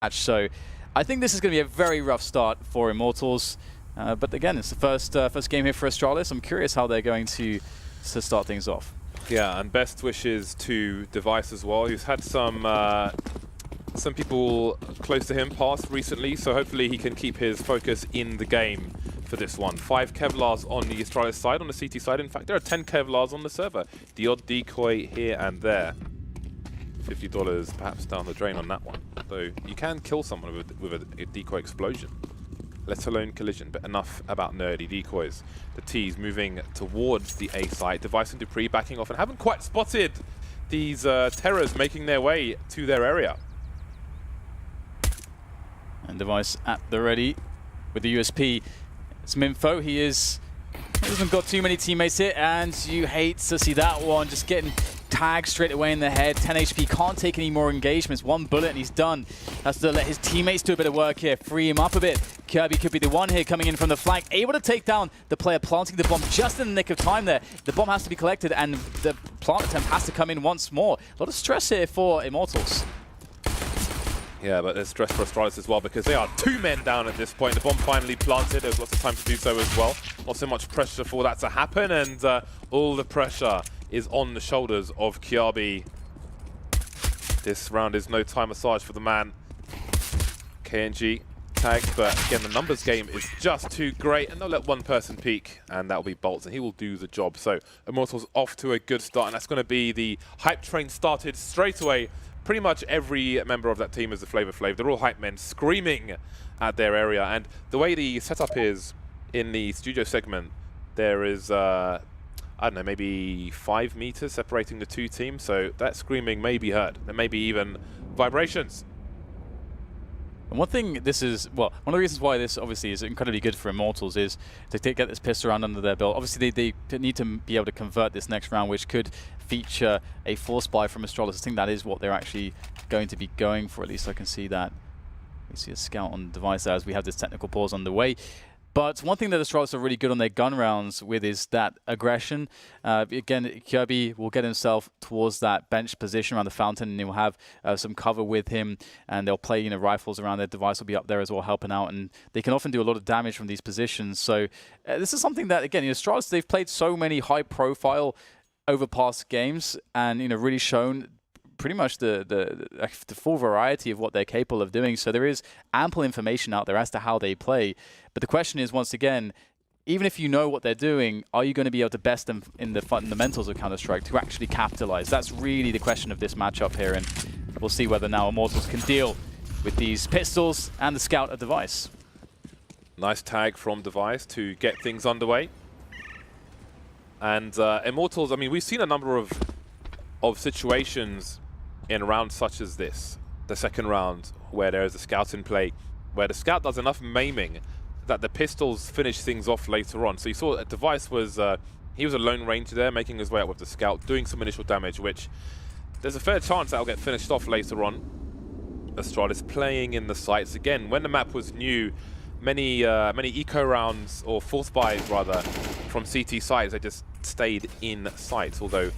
match. So I think this is going to be a very rough start for Immortals. But again, it's the first game here for Astralis. I'm curious how they're going to start things off. Yeah, and best wishes to Device as well. He's had some people close to him pass recently, so hopefully he can keep his focus in the game for this one. 5 Kevlars on the Astralis side, on the CT side. In fact, there are 10 Kevlars on the server. The odd decoy here and there. $50 perhaps down the drain on that one. So you can kill someone with a decoy explosion, let alone collision, but enough about nerdy decoys. The T's moving towards the A site. Device and Dupree backing off and haven't quite spotted these terrors making their way to their area. And Device at the ready with the USP. Some info. He hasn't got too many teammates here, and you hate to see that one. Just getting tagged straight away in the head. 10 HP, can't take any more engagements. 1 bullet and he's done. Has to let his teammates do a bit of work here, free him up a bit. Kirby could be the one here coming in from the flank, able to take down the player planting the bomb just in the nick of time there. The bomb has to be collected and the plant attempt has to come in once more. A lot of stress here for Immortals. Yeah, but there's stress for Astralis as well because they are 2 men down at this point. The bomb finally planted. There's lots of time to do so as well. Not so much pressure for that to happen, and all the pressure is on the shoulders of Kirby. This round is no time massage for the man. KNG tagged, but again, the numbers game is just too great, and they'll let one person peek, and that'll be Bolts, and he will do the job. So Immortals off to a good start, and that's going to be the hype train started straight away. Pretty much every member of that team is the Flavor Flav. They're all hype men screaming at their area, and the way the setup is in the studio segment, there is I don't know, maybe 5 meters separating the 2 teams, so that screaming may be heard. There may be even vibrations. And one thing this is, well, one of the reasons why this obviously is incredibly good for Immortals is to get this pistol round under their belt. Obviously, they need to be able to convert this next round, which could feature a force buy from Astralis. I think that is what they're actually going to be going for. At least I can see that. We see a scout on the device there as we have this technical pause on the way. But one thing that Astralis are really good on their gun rounds with is that aggression. Again, Kirby will get himself towards that bench position around the fountain, and he'll have some cover with him, and they'll play rifles around. Their device will be up there as well, helping out, and they can often do a lot of damage from these positions. So this is something that, again, Astralis, they've played so many high-profile over past games, and really shown pretty much the full variety of what they're capable of doing. So there is ample information out there as to how they play. But the question is, once again, even if you know what they're doing, are you going to be able to best them in the fundamentals of Counter-Strike to actually capitalize? That's really the question of this matchup here, and we'll see whether now Immortals can deal with these pistols and the scout of Device. Nice tag from Device to get things underway. And Immortals, I mean, we've seen a number of situations in rounds such as this, the second round, where there is a scout in play, where the scout does enough maiming that the pistols finish things off later on. So you saw that Device was, he was a lone ranger there, making his way up with the scout, doing some initial damage, which there's a fair chance that'll get finished off later on. Astralis playing in the sites. Again, when the map was new, many eco rounds, or force buys rather, from CT sites, they just stayed in sites, although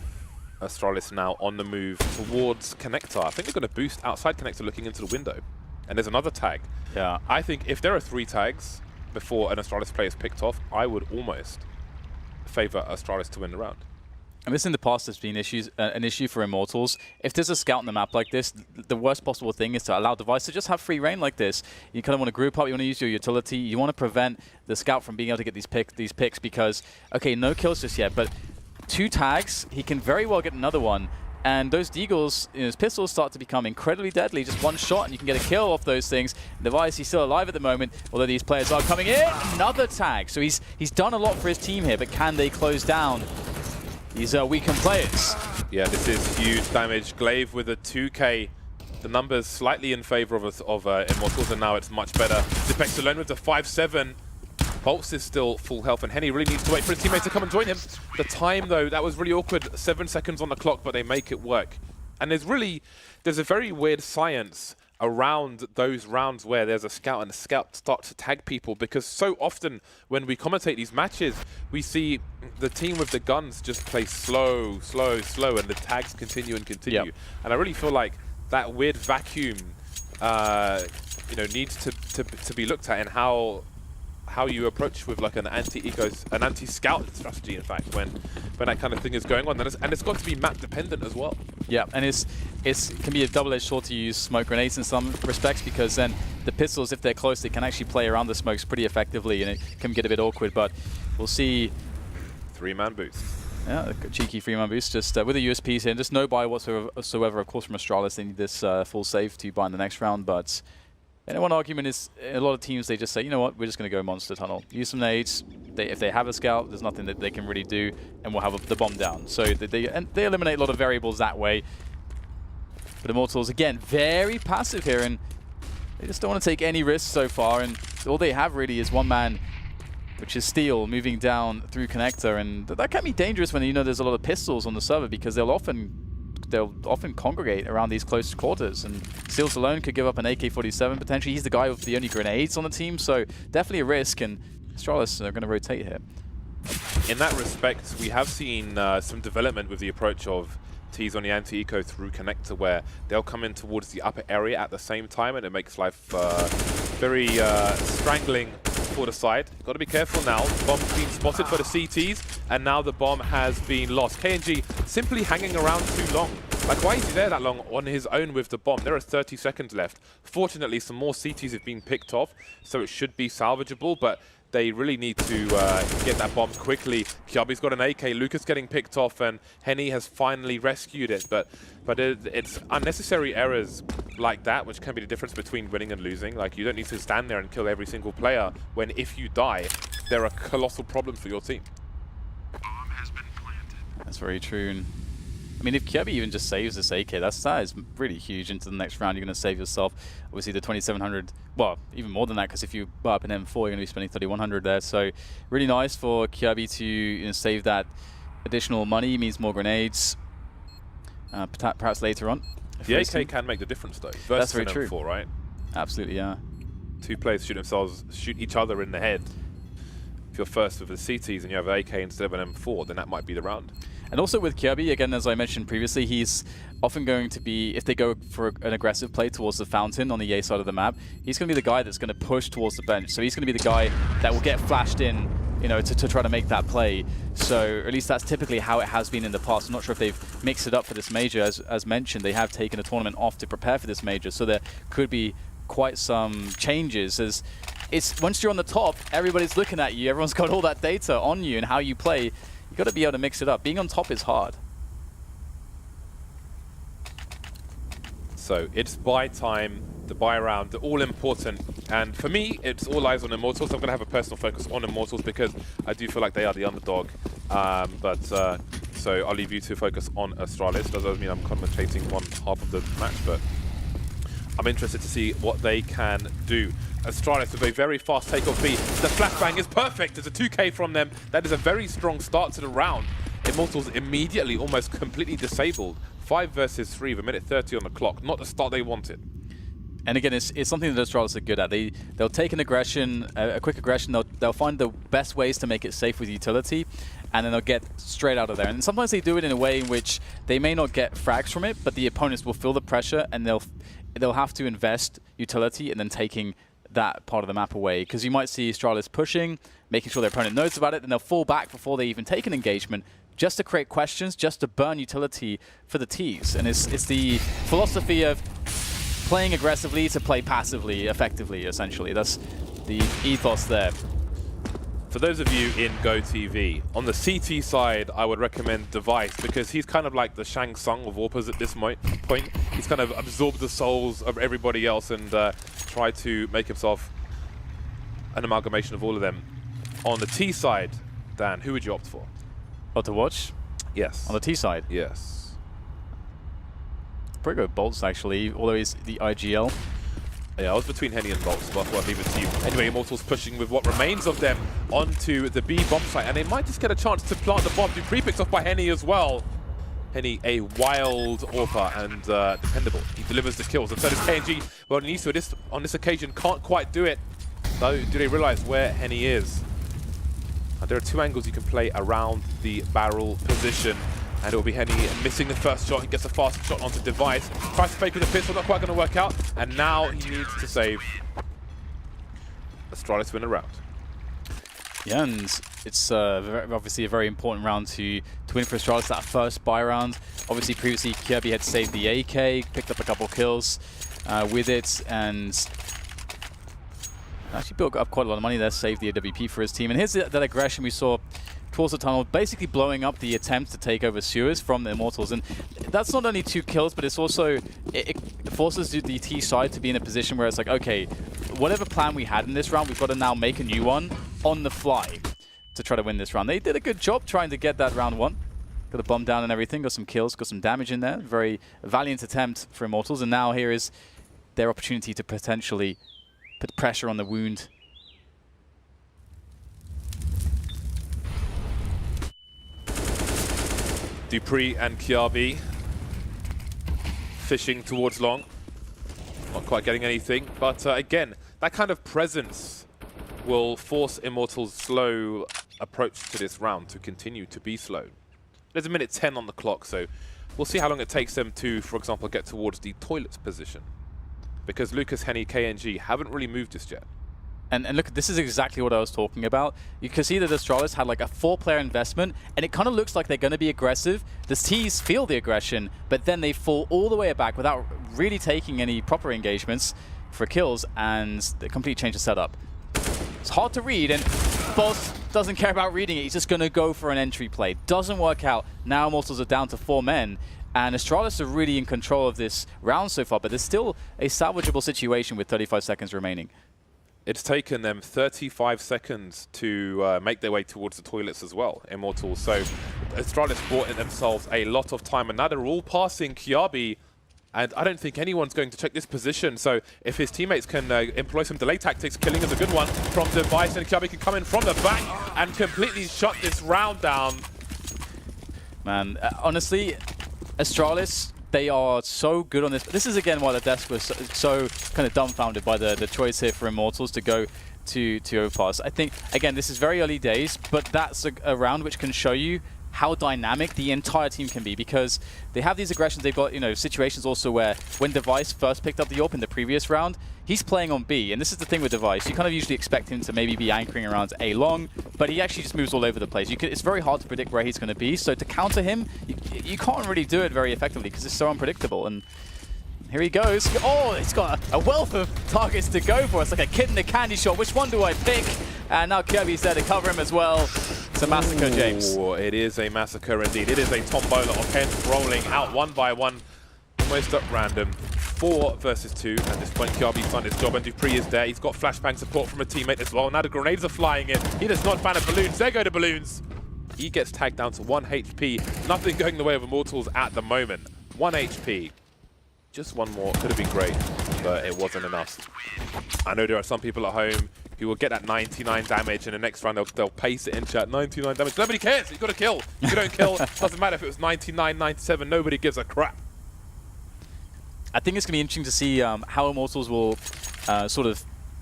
Astralis now on the move towards Connector. I think they're going to boost outside Connector looking into the window. And there's another tag. Yeah. I think if there are 3 tags before an Astralis player is picked off, I would almost favor Astralis to win the round. And this in the past has been an issue for Immortals. If there's a scout on the map like this, the worst possible thing is to allow Device to just have free reign like this. You kind of want to group up, you want to use your utility, you want to prevent the scout from being able to get these picks because, okay, no kills just yet, but 2 tags, he can very well get another one. And those deagles, his pistols start to become incredibly deadly. Just 1 shot and you can get a kill off those things. Device, he's still alive at the moment, although these players are coming in. Another tag. So he's done a lot for his team here, but can they close down these weakened players? Yeah, this is huge damage. Glaive with a 2K. The numbers slightly in favor of Immortals, and now it's much better. Zipex alone with the 5-7. Bolts is still full health, and Henny really needs to wait for his teammates to come and join him. The time, though, that was really awkward. 7 seconds on the clock, but they make it work. And there's a very weird science around those rounds where there's a scout and the scout starts to tag people, because so often when we commentate these matches, we see the team with the guns just play slow, slow, slow, and the tags continue and continue. Yep. And I really feel like that weird vacuum you know, needs to be looked at, and how you approach with like an anti-scout strategy, in fact, when that kind of thing is going on, and it's got to be map dependent as well. Yeah, and it can be a double-edged sword to use smoke grenades in some respects, because then the pistols, if they're close, they can actually play around the smokes pretty effectively, and it can get a bit awkward. But we'll see. 3-man boost. Yeah, a cheeky 3-man boost, just with the USPs here, and just no buy whatsoever. Of course, from Astralis, they need this full save to buy in the next round, but. And one argument is, a lot of teams, they just say, you know what, we're just going to go monster tunnel. Use some nades. If they have a scout, there's nothing that they can really do, and we'll have the bomb down. So they eliminate a lot of variables that way. But Immortals, again, very passive here, and they just don't want to take any risks so far. And all they have really is one man, which is Steel, moving down through connector. And that can be dangerous when, you know, there's a lot of pistols on the server, because they'll often congregate around these close quarters, and Steels alone could give up an AK-47 potentially. He's the guy with the only grenades on the team, so definitely a risk, and Astralis are going to rotate here. In that respect, we have seen some development with the approach of T's on the anti-eco through connector, where they'll come in towards the upper area at the same time, and it makes life very strangling for the side. Got to be careful now. Bomb's been spotted for the CTs, and now the bomb has been lost. KNG simply hanging around too long. Like, why is he there that long on his own with the bomb? There are 30 seconds left. Fortunately, some more CTs have been picked off, so it should be salvageable, but they really need to get that bomb quickly. Kjabi's got an AK, Lucas getting picked off, and Henny has finally rescued it. But it's unnecessary errors like that which can be the difference between winning and losing. Like, you don't need to stand there and kill every single player, when if you die, they're a colossal problem for your team. Bomb has been planted. That's very true. And I mean, if Kjabi even just saves this AK, that is really huge. Into the next round, you're going to save yourself, obviously, the 2,700, well, even more than that, because if you buy up an M4, you're going to be spending 3,100 there. So really nice for Kjabi to, you know, save that additional money. Means more grenades, perhaps later on. The AK can make the difference, though. That's very true. M4, right? Absolutely, yeah. Two players shoot each other in the head. If you're first with the CTs and you have an AK instead of an M4, then that might be the round. And also with Kjabi, again, as I mentioned previously, he's often going to be, if they go for an aggressive play towards the fountain on the A side of the map, he's going to be the guy that's going to push towards the bench. So he's going to be the guy that will get flashed in, you know, to try to make that play. So at least that's typically how it has been in the past. I'm not sure if they've mixed it up for this major. As mentioned, they have taken a tournament off to prepare for this major. So there could be quite some changes, as it's once you're on the top, everybody's looking at you. Everyone's got all that data on you and how you play. You've got to be able to mix it up. Being on top is hard. So it's buy time, the buy round, they're all important. And for me, it's all eyes on Immortals. I'm going to have a personal focus on Immortals because I do feel like they are the underdog. So I'll leave you to focus on Astralis. That doesn't mean I'm commentating one half of the match, but I'm interested to see what they can do. Astralis with a very fast takeoff B. The flashbang is perfect. There's a 2K from them. That is a very strong start to the round. Immortals immediately almost completely disabled. 5 versus 3 with a minute 30 on the clock. Not the start they wanted. And again, it's something that Astralis are good at. They'll take an aggression, a quick aggression. They'll find the best ways to make it safe with utility, and then they'll get straight out of there. And sometimes they do it in a way in which they may not get frags from it, but the opponents will feel the pressure, and they'll have to invest utility and then taking that part of the map away. Because you might see Astralis pushing, making sure their opponent knows about it, then they'll fall back before they even take an engagement, just to create questions, just to burn utility for the Ts. And it's the philosophy of playing aggressively to play passively, effectively, essentially. That's the ethos there. For those of you in GoTV, on the CT side, I would recommend Device because he's kind of like the Shang Tsung of AWPers at this point. He's kind of absorbed the souls of everybody else and tried to make himself an amalgamation of all of them. On the T side, Dan, who would you opt for? Oh, to watch? Yes. On the T side? Yes. Pretty good Bolts, actually, although he's the IGL. Yeah, I was between Henny and Bolts, but I'll leave it to you. Anyway, Immortals pushing with what remains of them onto the B bomb site, and they might just get a chance to plant the bomb. Pre-picked off by Henny as well. Henny, a wild AWPer and dependable. He delivers the kills, and so does KNG. Well, Niso on this occasion can't quite do it. Though, do they realize where Henny is? And there are two angles you can play around the barrel position. And it'll be Henny missing the first shot. He gets a fast shot onto Device. Tries to fake with the pistol, not quite going to work out. And now he needs to save. Astralis win a round. Yeah, and it's obviously a very important round to win for Astralis, that first buy round. Obviously, previously, Kirby had saved the AK, picked up a couple kills with it, and actually built up quite a lot of money there, saved the AWP for his team. And here's that aggression we saw towards the tunnel, basically blowing up the attempt to take over sewers from the Immortals. And that's not only 2 kills, but it's also, it forces the T side to be in a position where it's like, okay, whatever plan we had in this round, we've got to now make a new one on the fly to try to win this round. They did a good job trying to get that round 1. Got a bomb down and everything, got some kills, got some damage in there. Very valiant attempt for Immortals. And now here is their opportunity to potentially put pressure on the wound. Dupree and Kiabi fishing towards long. Not quite getting anything, but again, that kind of presence will force Immortals' slow approach to this round to continue to be slow. There's a minute 10 on the clock, so we'll see how long it takes them to, for example, get towards the toilets position. Because Lucas, Henny, KNG haven't really moved just yet. And look, this is exactly what I was talking about. You can see that Astralis had like a 4-player investment, and it kind of looks like they're going to be aggressive. The T's feel the aggression, but then they fall all the way back without really taking any proper engagements for kills, and they completely change the setup. It's hard to read, and Boss doesn't care about reading it. He's just going to go for an entry play. Doesn't work out. Now Immortals are down to 4 men, and Astralis are really in control of this round so far, but there's still a salvageable situation with 35 seconds remaining. It's taken them 35 seconds to make their way towards the toilets as well, Immortals. So Astralis bought in themselves a lot of time, and now they're all passing Kiabi, and I don't think anyone's going to check this position. So if his teammates can employ some delay tactics, killing is a good one from Device, and Kiabi can come in from the back and completely shut this round down. Man, honestly, Astralis, they are so good on this. This is again why the desk was so kind of dumbfounded by the choice here for Immortals to go to overpass. I think, again, this is very early days, but that's a round which can show you how dynamic the entire team can be, because they have these aggressions. They've got, you know, situations also where when Device first picked up the AWP in the previous round, he's playing on B, and this is the thing with Device. You kind of usually expect him to maybe be anchoring around A long, but he actually just moves all over the place. It's very hard to predict where he's going to be, so to counter him, you can't really do it very effectively because it's so unpredictable. And here he goes. Oh, it's got a wealth of targets to go for. It's like a kid in a candy shop. Which one do I pick? And now Kirby's there to cover him as well. It's a massacre, James. Ooh, it is a massacre indeed. It is a tombola of heads rolling out one by one, almost at random. 4 versus 2. At this point, Kiabi's done his job, and Dupree is there. He's got flashbang support from a teammate as well. Now the grenades are flying in. He does not ban at balloons. There go the balloons. He gets tagged down to 1 HP. Nothing going the way of Immortals at the moment. 1 HP. Just one more. Could have been great, but it wasn't enough. I know there are some people at home who will get that 99 damage, and the next round they'll paste it in chat. 99 damage. Nobody cares. You've got to kill. If you don't kill, doesn't matter if it was 99, 97. Nobody gives a crap. I think it's going to be interesting to see how Immortals will sort of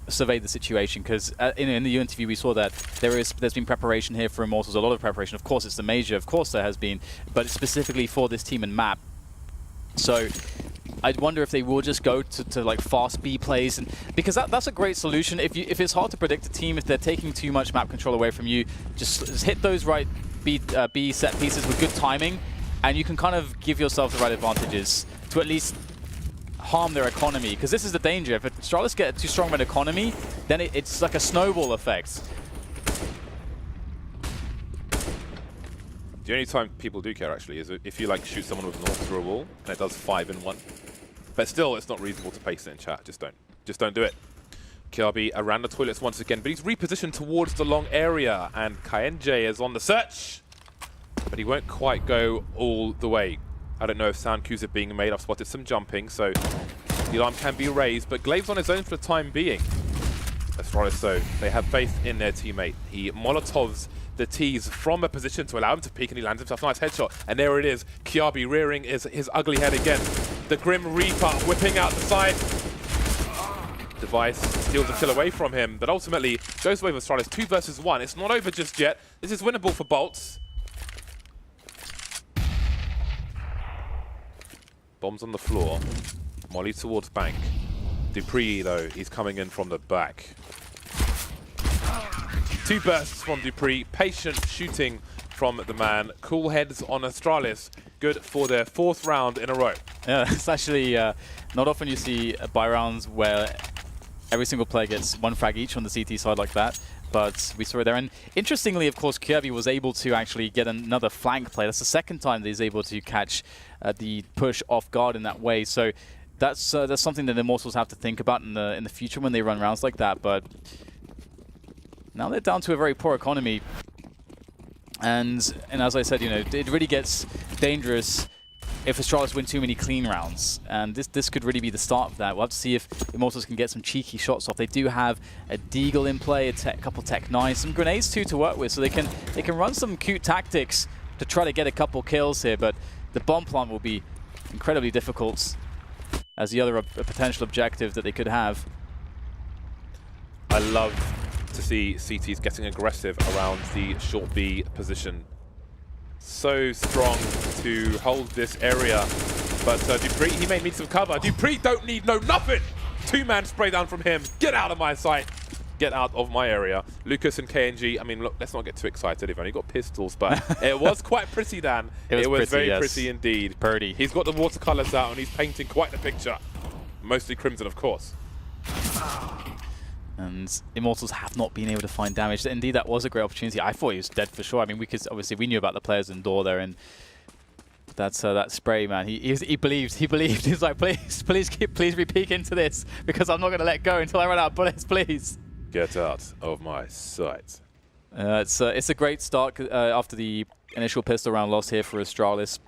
survey the situation, because in the interview we saw that there's been preparation here for Immortals, a lot of preparation. Of course, it's the major. Of course, there has been, but it's specifically for this team and map. So I wonder if they will just go to like fast B plays, and because that's a great solution. If it's hard to predict a team, if they're taking too much map control away from you, just hit those right B set pieces with good timing, and you can kind of give yourself the right advantages to at least harm their economy. Because this is the danger. If Astralis get too strong of an economy, then it's like a snowball effect. The only time people do care, actually, is if you like shoot someone with an AWP through a wall, and it does 5 in 1. But still, it's not reasonable to paste it in chat. Just don't do it. Kiabi around the toilets once again, but he's repositioned towards the long area, and KNJ is on the search, but he won't quite go all the way. I don't know if sound cues are being made. I've spotted some jumping, so the alarm can be raised, but Glaive's on his own for the time being. Astralis, though, they have faith in their teammate. He Molotovs the T's from a position to allow him to peek, and he lands himself a nice headshot. And there it is, Kiabi rearing his ugly head again. The Grim Reaper whipping out the side. Device steals the kill away from him, but ultimately goes away with Astralis. 2 versus 1. It's not over just yet. This is winnable for Bolts. Bombs on the floor. Molly towards bank. Dupree, though, he's coming in from the back. 2 bursts from Dupree. Patient shooting from the man. Cool heads on Astralis. Good for their 4th round in a row. Yeah, it's actually not often you see buy rounds where every single player gets 1 frag each on the CT side like that. But we saw it there. And interestingly, of course, Kirby was able to actually get another flank play. That's the 2nd time that he's able to catch the push off guard in that way. So that's something that the Immortals have to think about in the future when they run rounds like that. But now they're down to a very poor economy. And as I said, you know, it really gets dangerous if Astralis win too many clean rounds, and this could really be the start of that. We'll have to see if Immortals can get some cheeky shots off. They do have a Deagle in play, a couple Tech 9s, some grenades too to work with, so they can run some cute tactics to try to get a couple kills here. But the bomb plant will be incredibly difficult as the other potential objective that they could have. I love to see CTs getting aggressive around the short B position. So strong to hold this area, but Dupree, he may need some cover. Dupree don't need nothing. 2-man spray down from him. Get out of my sight. Get out of my area. Lucas and KNG, I mean, look, let's not get too excited. They've only got pistols, but it was quite pretty, Dan. It was pretty, very pretty indeed. Purdy. He's got the watercolors out and he's painting quite the picture. Mostly crimson, of course. And Immortals have not been able to find damage. Indeed, that was a great opportunity. I thought he was dead for sure. I mean, we knew about the players in door there, and that's that spray, man. He believed. He's like, please re-peek into this, because I'm not going to let go until I run out of bullets, please. Get out of my sight. It's a great start after the initial pistol round loss here for Astralis.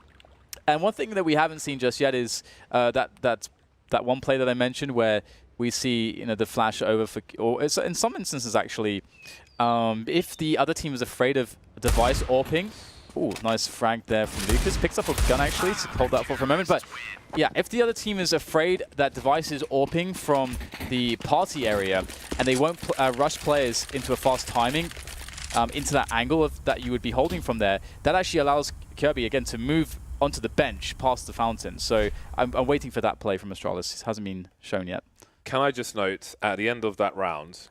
And one thing that we haven't seen just yet is that one play that I mentioned where we see, you know, the flash over for, or it's, in some instances actually, if the other team is afraid of device AWPing. Ooh, nice frag there from Lucas. Picks up a gun actually to hold that for a moment. But yeah, if the other team is afraid that device is AWPing from the party area and they won't rush players into a fast timing into that angle that you would be holding from there, that actually allows Kirby again to move onto the bench past the fountain. So I'm waiting for that play from Astralis. It hasn't been shown yet. Can I just note, at the end of that round,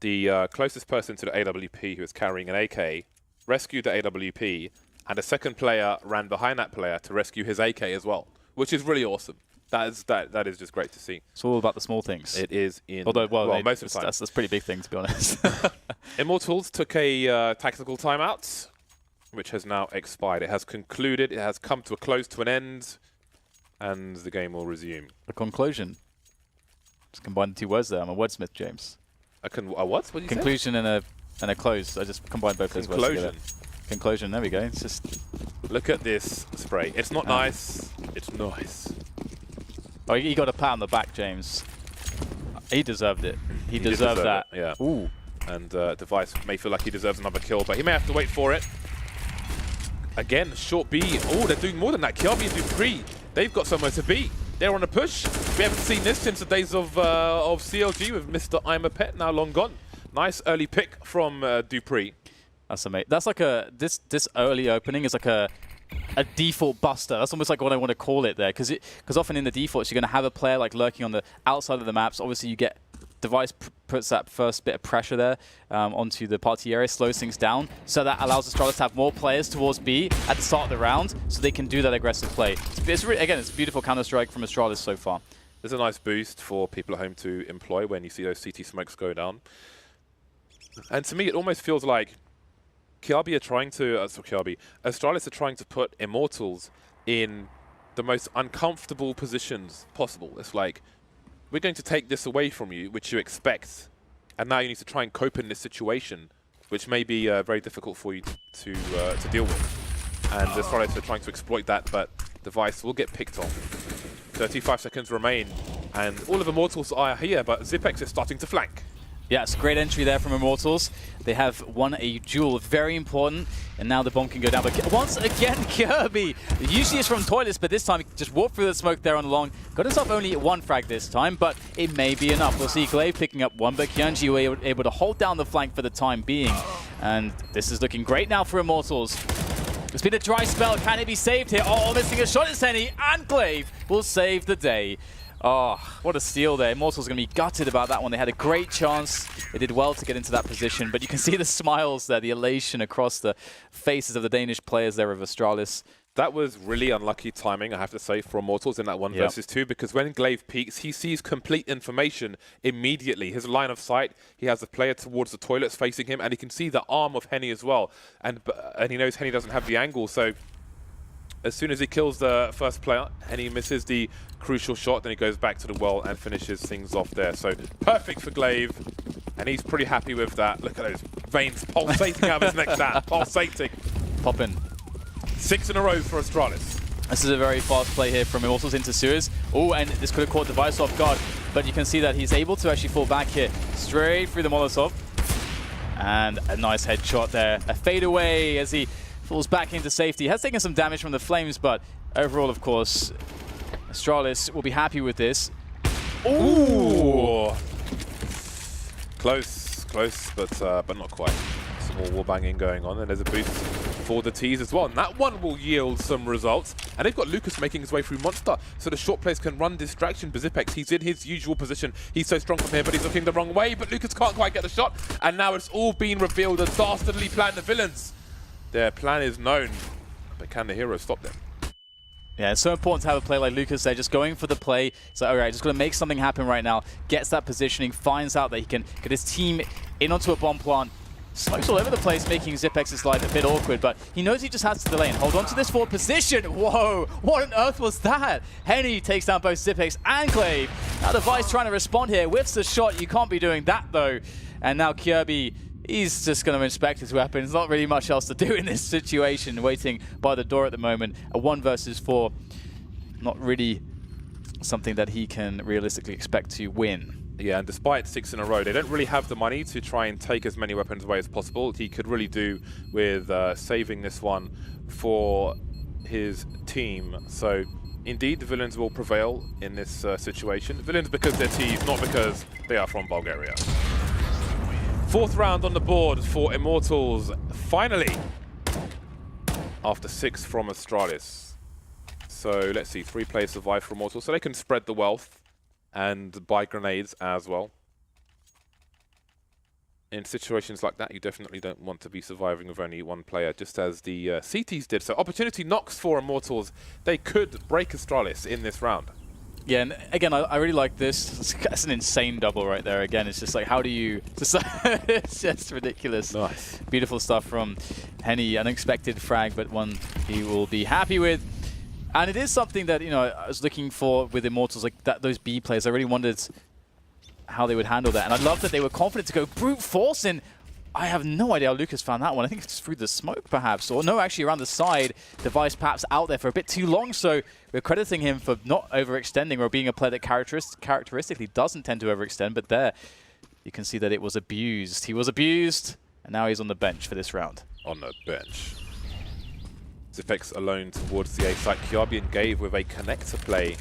the closest person to the AWP who was carrying an AK rescued the AWP, and a 2nd player ran behind that player to rescue his AK as well, which is really awesome. That is just great to see. It's all about the small things. It is in, although, well most of the time. That's pretty big thing, to be honest. Immortals took a tactical timeout, which has now expired. It has concluded. It has come to a close, to an end, and the game will resume. A conclusion. Just combine the 2 words there. I'm a wordsmith, James. A what? What did you say? Conclusion and a close. I just combined both those words together. Conclusion. There we go. It's just. Look at this spray. It's not nice. It's nice. Oh, he got a pat on the back, James. He deserved it. He deserved that. It, yeah. Ooh. And Device may feel like he deserves another kill, but he may have to wait for it. Again, short B. Oh, they're doing more than that. Kirby and Dupree, they've got somewhere to be. They're on a push. We haven't seen this since the days of CLG with Mr. I'm a Pet, now long gone. Nice early pick from Dupree. That's amazing. That's like this early opening is like a default buster. That's almost like what I want to call it there, because often in the defaults you're going to have a player like lurking on the outside of the maps. Obviously you get Device puts that first bit of pressure there onto the party area, slows things down, so that allows Astralis to have more players towards B at the start of the round, so they can do that aggressive play. Again, it's a beautiful counter-strike from Astralis so far. There's a nice boost for people at home to employ when you see those CT smokes go down. And to me, it almost feels like Astralis are trying to put Immortals in the most uncomfortable positions possible. It's like, we're going to take this away from you, which you expect, and now you need to try and cope in this situation, which may be very difficult for you to deal with. And Astralis are trying to exploit that, but Device will get picked off. 35 seconds remain, and all of Immortals are here, but Zipex is starting to flank. Yeah, it's a great entry there from Immortals. They have won a duel, very important, and now the bomb can go down. But once again, Kirby, usually it's from toilets, but this time he just walked through the smoke there on the long. Got himself only 1 frag this time, but it may be enough. We'll see Glaive picking up 1, but Kyunji were able to hold down the flank for the time being. And this is looking great now for Immortals. It's been a dry spell. Can it be saved here? Oh, missing a shot is Henny, and Glaive will save the day. Oh, what a steal there. Immortals going to be gutted about that one. They had a great chance. They did well to get into that position, but you can see the smiles there, the elation across the faces of the Danish players there of Astralis. That was really unlucky timing, I have to say, for Immortals in that 1 versus 2, because when Glaive peeks, he sees complete information immediately. His line of sight, he has the player towards the toilets facing him, and he can see the arm of Henny as well. And he knows Henny doesn't have the angle, so as soon as he kills the first player, Henny misses the crucial shot, then he goes back to the well and finishes things off there. So perfect for Glaive, and he's pretty happy with that. Look at those veins pulsating out of his neck, that pulsating. Poppin'. 6 in a row for Astralis. This is a very fast play here from Immortals into Sewers. Oh, and this could have caught Device off guard, but you can see that he's able to actually fall back here, straight through the Molotov. And a nice headshot there. A fadeaway as he falls back into safety. He has taken some damage from the flames, but overall, of course, Astralis will be happy with this. Ooh! Close, but not quite. Small wall banging going on, and there's a boost for the T's as well, and that one will yield some results. And they've got Lucas making his way through Monster, so the short players can run distraction. But Zipex, he's in his usual position. He's so strong from here, but he's looking the wrong way. But Lucas can't quite get the shot, and now it's all been revealed. A dastardly plan. The villains, their plan is known, but can the heroes stop them? Yeah, it's so important to have a player like Lucas there, just going for the play. So, all right, just going to make something happen right now. Gets that positioning, finds out that he can get his team in onto a bomb plant. Smokes all over the place, making Zipex's life a bit awkward, but he knows he just has to delay and hold on to this forward position. Whoa, what on earth was that? Henny takes down both Zipex and Glaive. Now the Vice trying to respond here, whiffs the shot. You can't be doing that though. And now Kirby, he's just going to inspect his weapons. Not really much else to do in this situation, waiting by the door at the moment. A 1 versus 4, not really something that he can realistically expect to win. Yeah, and despite 6 in a row, they don't really have the money to try and take as many weapons away as possible. He could really do with saving this one for his team. So, indeed, the villains will prevail in this situation. Villains because they're T's, not because they are from Bulgaria. 4th round on the board for Immortals, finally, after 6 from Astralis. So, let's see, 3 players survive for Immortals, so they can spread the wealth and buy grenades as well. In situations like that, you definitely don't want to be surviving with only 1 player, just as the CTs did. So opportunity knocks for Immortals. They could break Astralis in this round. Yeah, and again, I really like this. That's an insane double right there. Again, it's just like, how do you... It's just ridiculous. Nice. Beautiful stuff from Henny. Unexpected frag, but one he will be happy with. And it is something that, you know, I was looking for with Immortals, like that, those B players. I really wondered how they would handle that. And I love that they were confident to go brute force in. I have no idea how Lucas found that one. I think it's through the smoke, perhaps. Or no, actually around the side. Device perhaps out there for a bit too long. So we're crediting him for not overextending or being a player that characteristically doesn't tend to overextend. But there, you can see that it was abused. He was abused, and now he's on the bench for this round. On the bench. Zipex alone towards the A site. Kiabi and Glaive with a connector play.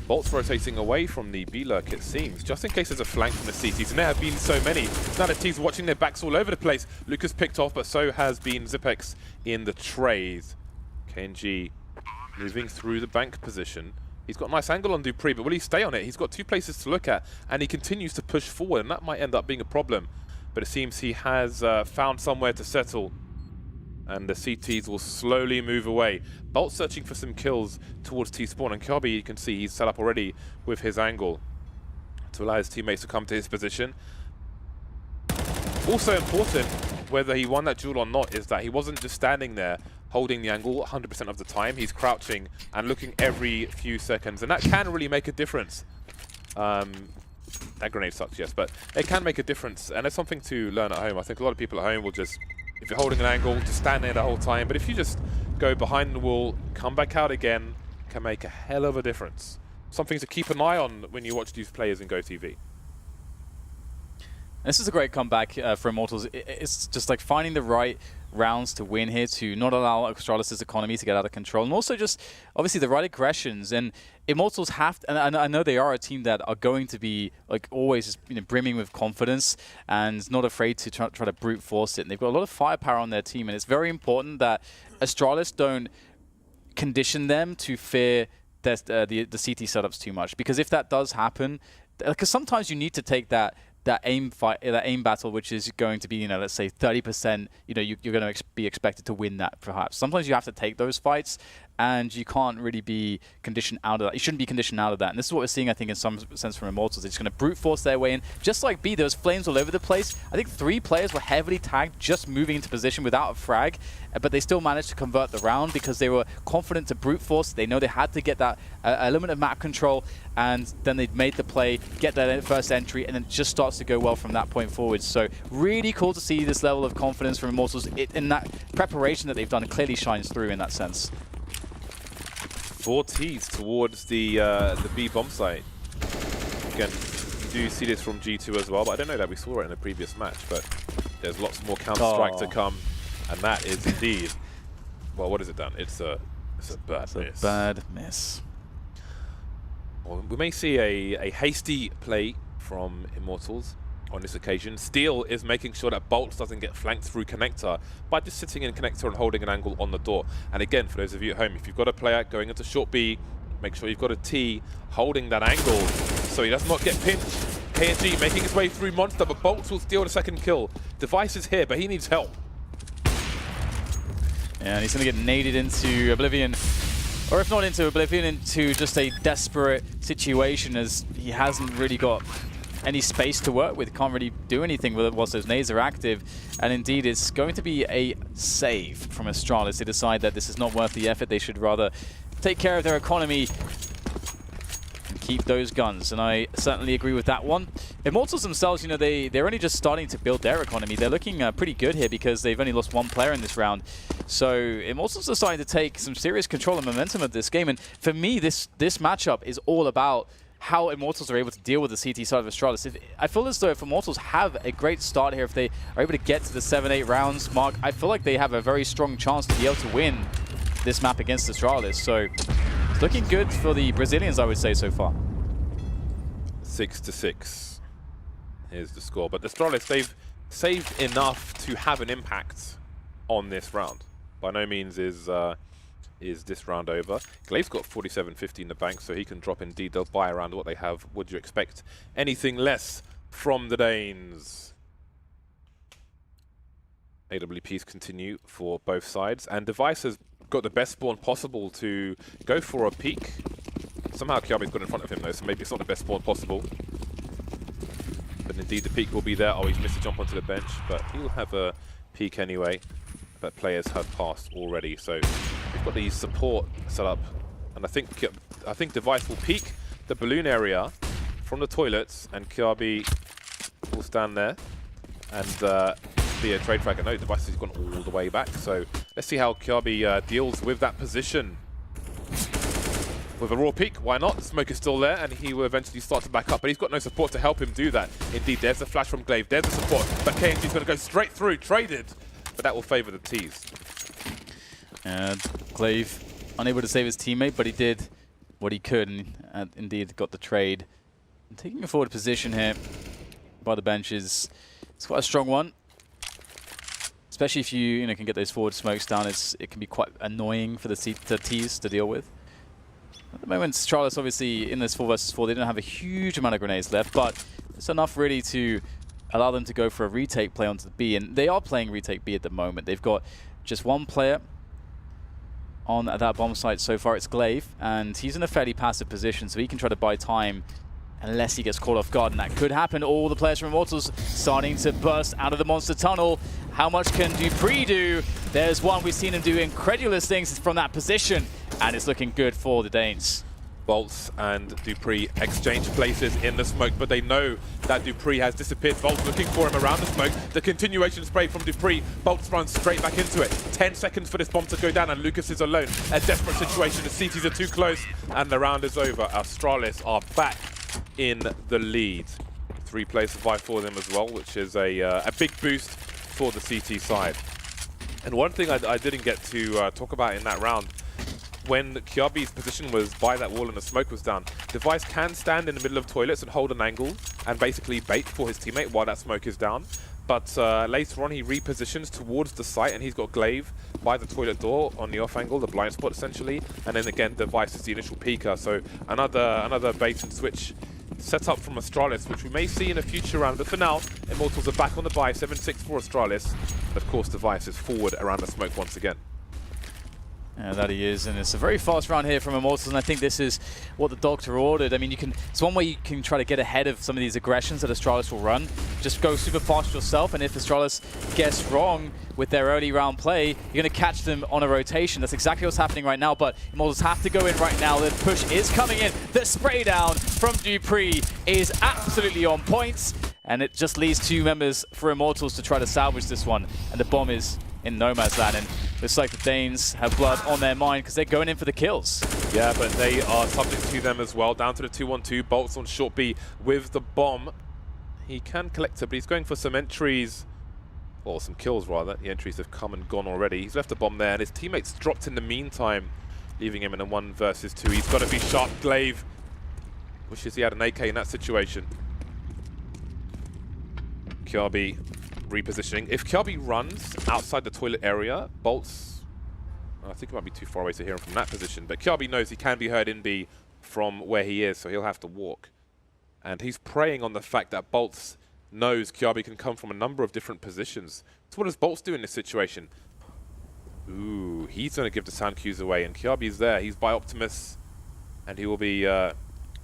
Bolt's rotating away from the B-lurk, it seems, just in case there's a flank from the CTs. And there have been so many. Now the teams watching their backs all over the place. Lucas picked off, but so has been Zipex in the trays. KNG moving through the bank position. He's got a nice angle on Dupree, but will he stay on it? He's got 2 places to look at, and he continues to push forward, and that might end up being a problem. But it seems he has found somewhere to settle. And the CTs will slowly move away. Bolt searching for some kills towards T-spawn, and Kirby, you can see he's set up already with his angle to allow his teammates to come to his position. Also important, whether he won that duel or not, is that he wasn't just standing there holding the angle 100% of the time. He's crouching and looking every few seconds, and that can really make a difference. That grenade sucks, yes, but it can make a difference, and it's something to learn at home. I think a lot of people at home will just, if you're holding an angle, just stand there the whole time. But if you just go behind the wall, come back out again, can make a hell of a difference. Something to keep an eye on when you watch these players in GoTV. This is a great comeback for Immortals. It's just like finding the right rounds to win here, to not allow Astralis' economy to get out of control, and also just obviously the right aggressions. And Immortals have to, and I know they are a team that are going to be like always just, brimming with confidence and not afraid to try to brute force it. And they've got a lot of firepower on their team, and it's very important that Astralis don't condition them to fear the CT setups too much, because if that does happen, because sometimes you need to take that aim battle, which is going to be, let's say 30%, you're going to be expected to win that perhaps. Sometimes you have to take those fights, and you can't really be conditioned out of that. You shouldn't be conditioned out of that. And this is what we're seeing, I think, in some sense from Immortals. They're just going to brute force their way in. Just like B, there was flames all over the place. I think 3 players were heavily tagged just moving into position without a frag, but they still managed to convert the round because they were confident to brute force. They know they had to get that element of map control, and then they made the play, get that first entry, and then it just starts to go well from that point forward. So really cool to see this level of confidence from Immortals. In that preparation that they've done, it clearly shines through in that sense. 4 Ts towards the B bomb site. Again, you do see this from G2 as well, but I don't know that we saw it in the previous match, but there's lots more Counter-Strike to come, and that is indeed, well, what has it done? It's a bad miss. Bad miss. Well, we may see a hasty play from Immortals on this occasion. Steel is making sure that Bolts doesn't get flanked through Connector by just sitting in Connector and holding an angle on the door. And again, for those of you at home, if you've got a player going into short B, make sure you've got a T holding that angle so he does not get pinched. KNG making his way through Monster, but Bolts will steal the second kill. Device is here, but he needs help. Yeah, and he's going to get naded into Oblivion. Or if not into Oblivion, into just a desperate situation, as he hasn't really got any space to work with, can't really do anything with it whilst those nades are active. And indeed, it's going to be a save from Astralis. They decide that this is not worth the effort. They should rather take care of their economy and keep those guns. And I certainly agree with that one. Immortals themselves, they're only just starting to build their economy. They're looking pretty good here because they've only lost 1 player in this round. So Immortals decided to take some serious control and momentum of this game. And for me, this matchup is all about how Immortals are able to deal with the CT side of Astralis. I feel as though if Immortals have a great start here, if they are able to get to the 7-8 rounds mark, I feel like they have a very strong chance to be able to win this map against Astralis. So it's looking good for the Brazilians, I would say, so far. 6-6. Here's the score. But the Astralis, they've saved enough to have an impact on this round. By no means is this round over. Glaive's got 47.50 in the bank, so he can drop indeed. They'll buy around what they have. Would you expect anything less from the Danes? AWPs continue for both sides, and Device has got the best spawn possible to go for a peek. Somehow Kiabi's got in front of him though, so maybe it's not the best spawn possible. But indeed the peek will be there. Oh, he's missed a jump onto the bench, but he'll have a peek anyway. But players have passed already, so we've got the support set up, and I think Device will peek the balloon area from the toilets, and Kiabi will stand there and be a trade frag. No, Device has gone all the way back, so let's see how Kiabi deals with that position. With a raw peek, why not? The smoke is still there, and he will eventually start to back up, but he's got no support to help him do that. Indeed, there's the flash from Glaive, there's the support, but KNG's going to go straight through, traded. But that will favour the Ts. And Glaive unable to save his teammate, but he did what he could, and indeed got the trade. And taking a forward position here by the benches, it's quite a strong one. Especially if you can get those forward smokes down, it can be quite annoying for the Ts to deal with. At the moment, Astralis obviously in this 4 versus 4, they don't have a huge amount of grenades left, but it's enough really to allow them to go for a retake play onto the B, and they are playing retake B at the moment. They've got just 1 player on that bomb site so far. It's Glaive, and he's in a fairly passive position, so he can try to buy time unless he gets caught off guard, and that could happen. All the players from Immortals starting to burst out of the monster tunnel. How much can dupreeh do? There's one. We've seen him do incredulous things from that position, and it's looking good for the Danes. Bolts and dupreeh exchange places in the smoke, but they know that dupreeh has disappeared. Bolts looking for him around the smoke. The continuation spray from dupreeh. Bolts runs straight back into it. 10 seconds for this bomb to go down, and Lucas is alone. A desperate situation. The CTs are too close, and the round is over. Astralis are back in the lead. 3 players survive for them as well, which is a big boost for the CT side. And one thing I didn't get to talk about in that round, when Kiabi's position was by that wall and the smoke was down, Device can stand in the middle of toilets and hold an angle and basically bait for his teammate while that smoke is down. But later on he repositions towards the site and he's got Glaive by the toilet door on the off angle, the blind spot essentially. And then again, Device is the initial peeker. So another bait and switch set up from Astralis, which we may see in a future round. But for now, Immortals are back on the buy, 7-6 for Astralis. Of course, Device is forward around the smoke once again. Yeah, that he is, and it's a very fast round here from Immortals, and I think this is what the Doctor ordered. I mean, it's one way you can try to get ahead of some of these aggressions that Astralis will run. Just go super fast yourself, and if Astralis gets wrong with their early round play, you're going to catch them on a rotation. That's exactly what's happening right now, but Immortals have to go in right now. The push is coming in. The spray down from Dupree is absolutely on point, and it just leaves 2 members for Immortals to try to salvage this one, and the bomb is in no man's land, and looks like the Danes have blood on their mind because they're going in for the kills. Yeah, but they are subject to them as well. Down to the 2-1-2. Bolts on short B with the bomb. He can collect it, but he's going for some entries, or some kills rather. The entries have come and gone already. He's left a bomb there, and his teammates dropped in the meantime, leaving him in a 1 versus 2. He's got to be sharp. Glaive wishes he had an AK in that situation. Kiabi repositioning. If Kiabi runs outside the toilet area, Bolts, I think it might be too far away to hear him from that position, but Kiabi knows he can be heard in B from where he is, so he'll have to walk. And he's preying on the fact that Bolts knows Kiabi can come from a number of different positions. So what does Bolts do in this situation? Ooh, he's going to give the sound cues away, and Kiabi's there. He's by Optimus, and he will be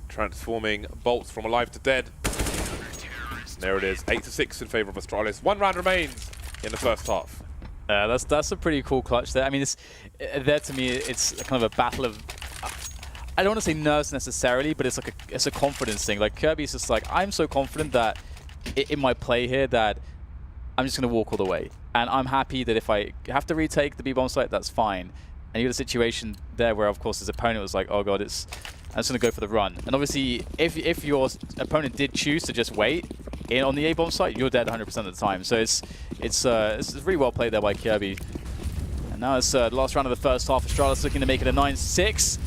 transforming Bolts from alive to dead. There it is, 8-6 in favor of Astralis. 1 round remains in the first half. That's a pretty cool clutch there. I mean, there to me, it's kind of a battle of, I don't want to say nerves necessarily, but it's like it's a confidence thing. Like Kirby's just like, I'm so confident that in my play here that I'm just going to walk all the way, and I'm happy that if I have to retake the B-bomb site, that's fine. And you got a situation there where, of course, his opponent was like, oh god, I'm just going to go for the run. And obviously, if your opponent did choose to just wait on the A-bomb site, you're dead 100% of the time. So it's really well played there by Kirby. And now it's the last round of the first half. Astralis looking to make it a 9-6.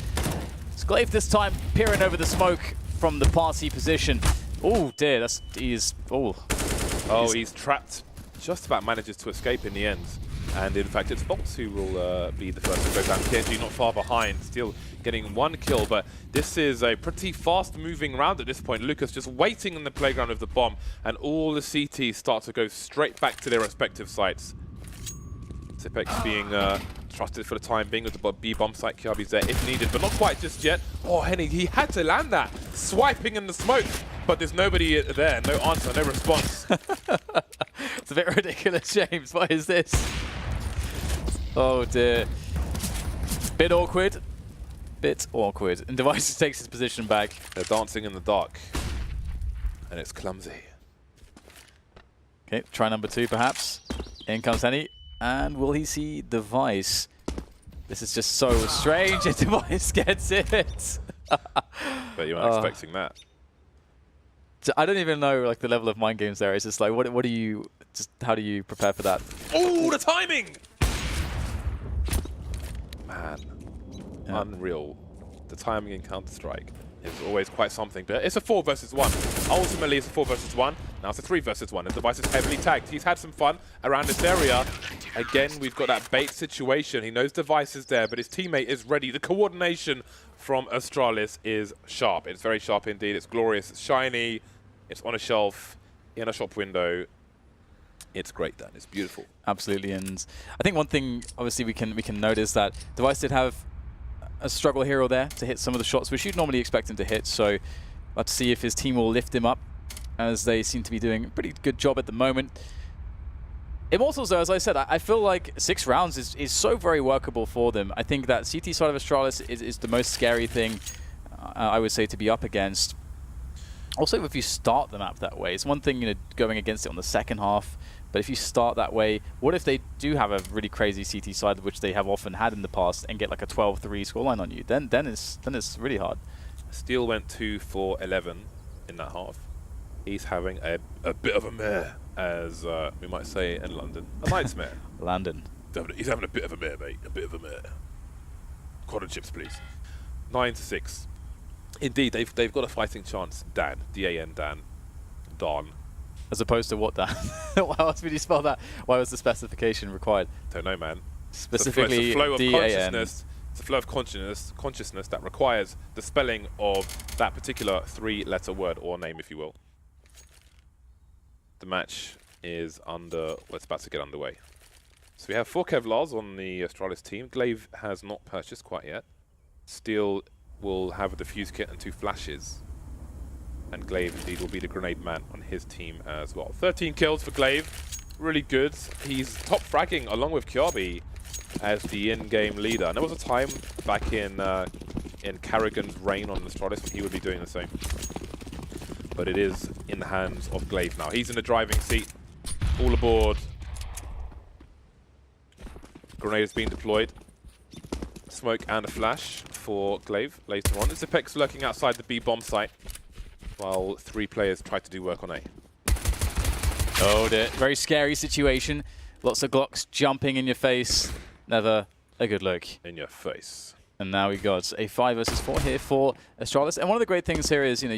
It's Glaive this time, peering over the smoke from the party position. Oh dear, he's trapped. Just about manages to escape in the end. And in fact, it's Bolts who will be the first to go down. KNG not far behind, still getting 1 kill, but this is a pretty fast-moving round at this point. Lucas just waiting in the playground with the bomb, and all the CTs start to go straight back to their respective sites. Zipex being trusted for the time being with the B-bomb site. Kiabi's there if needed, but not quite just yet. Oh, Henning, he had to land that, swiping in the smoke, but there's nobody there, no answer, no response. It's a bit ridiculous, James. What is this? Oh dear. Bit awkward. And Devices takes his position back. They're dancing in the dark, and it's clumsy. Okay, try number 2 perhaps. In comes Henny, and will he see Device? This is just so strange, and Device gets it. But you weren't expecting that. I don't even know like the level of mind games there. It's just like, what do you, just how do you prepare for that? Oh, the timing! Man, yeah. Unreal. The timing in Counter-Strike is always quite something, but it's a 4 versus 1. Ultimately, it's a 4 versus 1. Now it's a 3 versus 1. The Device is heavily tagged. He's had some fun around this area. Again, we've got that bait situation. He knows Device is there, but his teammate is ready. The coordination from Astralis is sharp. It's very sharp indeed. It's glorious. It's shiny. It's on a shelf, in a shop window. It's great done. It's beautiful. Absolutely, and I think one thing obviously we can notice that Device did have a struggle here or there to hit some of the shots which you'd normally expect him to hit. So let's see if his team will lift him up, as they seem to be doing a pretty good job at the moment. Immortals, though, as I said, I feel like 6 rounds is so very workable for them. I think that CT side of Astralis is the most scary thing, I would say, to be up against. Also, if you start the map that way, it's one thing, going against it on the second half, but if you start that way, what if they do have a really crazy CT side, which they have often had in the past, and get like a 12-3 scoreline on you? Then it's really hard. Steel went 2 for 11 in that half. He's having a bit of a mare, as we might say in London. A night's mare. Landon. He's having a bit of a mare, mate. A bit of a mare. Cotton chips, please. 9-6. Indeed, they've got a fighting chance. Dan. D-A-N, Dan. Don. As opposed to what, Dan? Why else would you spell that? Why was the specification required? Don't know, man. Specifically, it's a flow of D-A-N. consciousness. It's a flow of consciousness that requires the spelling of that particular 3-letter word or name, if you will. The match is it's about to get underway. So we have 4 Kevlars on the Astralis team. Glaive has not purchased quite yet. Steel will have a defuse kit and 2 flashes. And Glaive indeed will be the grenade man on his team as well. 13 kills for Glaive. Really good. He's top fragging along with Kyabi as the in-game leader. And there was a time back in Karrigan's reign on Astralis when he would be doing the same. But it is in the hands of Glaive now. He's in the driving seat. All aboard. Grenade is being deployed. Smoke and a flash for Glaive later on. Zipex lurking outside the B bomb site while 3 players try to do work on A. Oh dear, very scary situation. Lots of Glocks jumping in your face. Never a good look. In your face. And now we got a 5 versus 4 here for Astralis. And one of the great things here is, you know,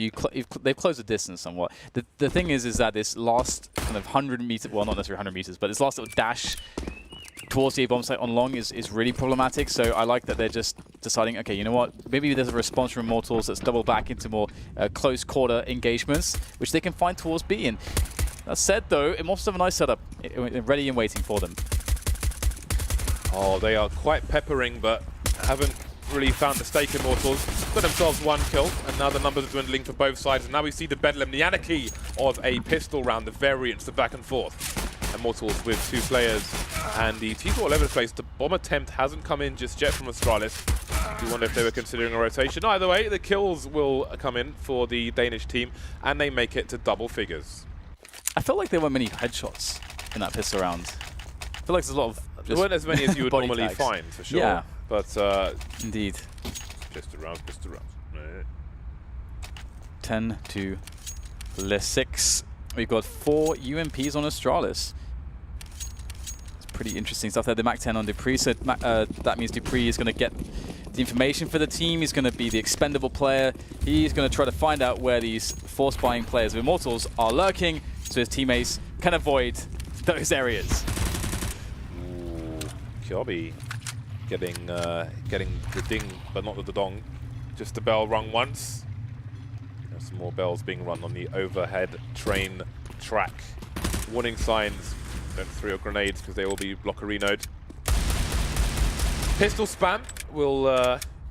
they've closed the distance somewhat. The thing is that this last kind of 100 meters, well, not necessarily 100 meters, but this last little dash towards the A-bomb site on long is really problematic. So I like that they're just deciding, okay, you know what, maybe there's a response from Immortals that's double back into more close quarter engagements, which they can find towards B. And that said, though, Immortals have a nice setup ready and waiting for them. Oh, they are quite peppering, but haven't really found the stake. Immortals got themselves 1 kill, and now the numbers are dwindling for both sides. And now we see the bedlam, the anarchy of a pistol round, the variance, the back and forth. Immortals with 2 players, and the T's all over the place. The bomb attempt hasn't come in just yet from Astralis. You wonder if they were considering a rotation. Either way, the kills will come in for the Danish team, and they make it to double figures. I felt like there weren't many headshots in that pistol round. I feel like there's a lot of there weren't as many as you would normally tags. find, for sure. Yeah. But indeed. Just around. 10 to 6. We've got 4 UMPs on Astralis. It's pretty interesting stuff there. The Mac 10 on Dupree, so that means Dupree is going to get the information for the team. He's going to be the expendable player. He's going to try to find out where these force buying players of Immortals are lurking, so his teammates can avoid those areas. Ooh, Kyobi getting the ding, but not the dong. Just the bell rung once. There's some more bells being run on the overhead train track. Warning signs. Don't throw your grenades because they will be blockerinoed. Pistol spam will,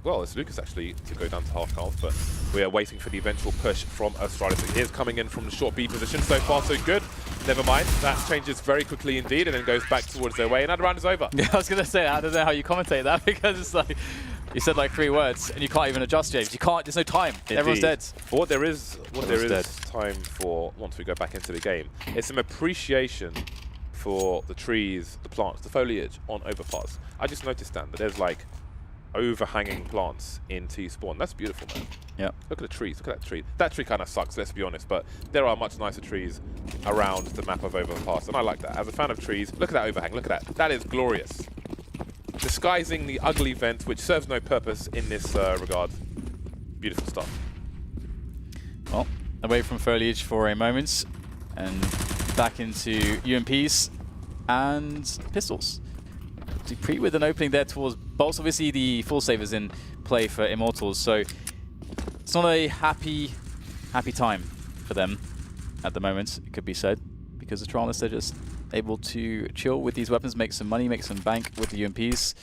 well, it's Lucas actually to go down to half health, but we are waiting for the eventual push from Astralis. It is coming in from the short B position. So far, so good. Never mind. That changes very quickly indeed and then goes back towards their way. Another round is over. Yeah, I was going to say, I don't know how you commentate that because it's like, you said like 3 words and you can't even adjust, James. You can't, there's no time. Indeed. Everyone's dead. But what there is time for, once we go back into the game, is some appreciation for the trees, the plants, the foliage on overpass. I just noticed, Dan, that there's like overhanging plants in T-spawn. That's beautiful, man. Yeah. Look at the trees. Look at that tree. That tree kind of sucks, let's be honest, but there are much nicer trees around the map of overpass, and I like that. As a fan of trees, look at that overhang. Look at that. That is glorious. Disguising the ugly vent, which serves no purpose in this regard. Beautiful stuff. Well, away from foliage for a moment, and back into UMPs and pistols. Dupree with an opening there towards bolts. Obviously, the full save is in play for Immortals, so it's not a happy time for them at the moment, it could be said, because Astralis, they're just able to chill with these weapons, make some money, make some bank with the UMPs.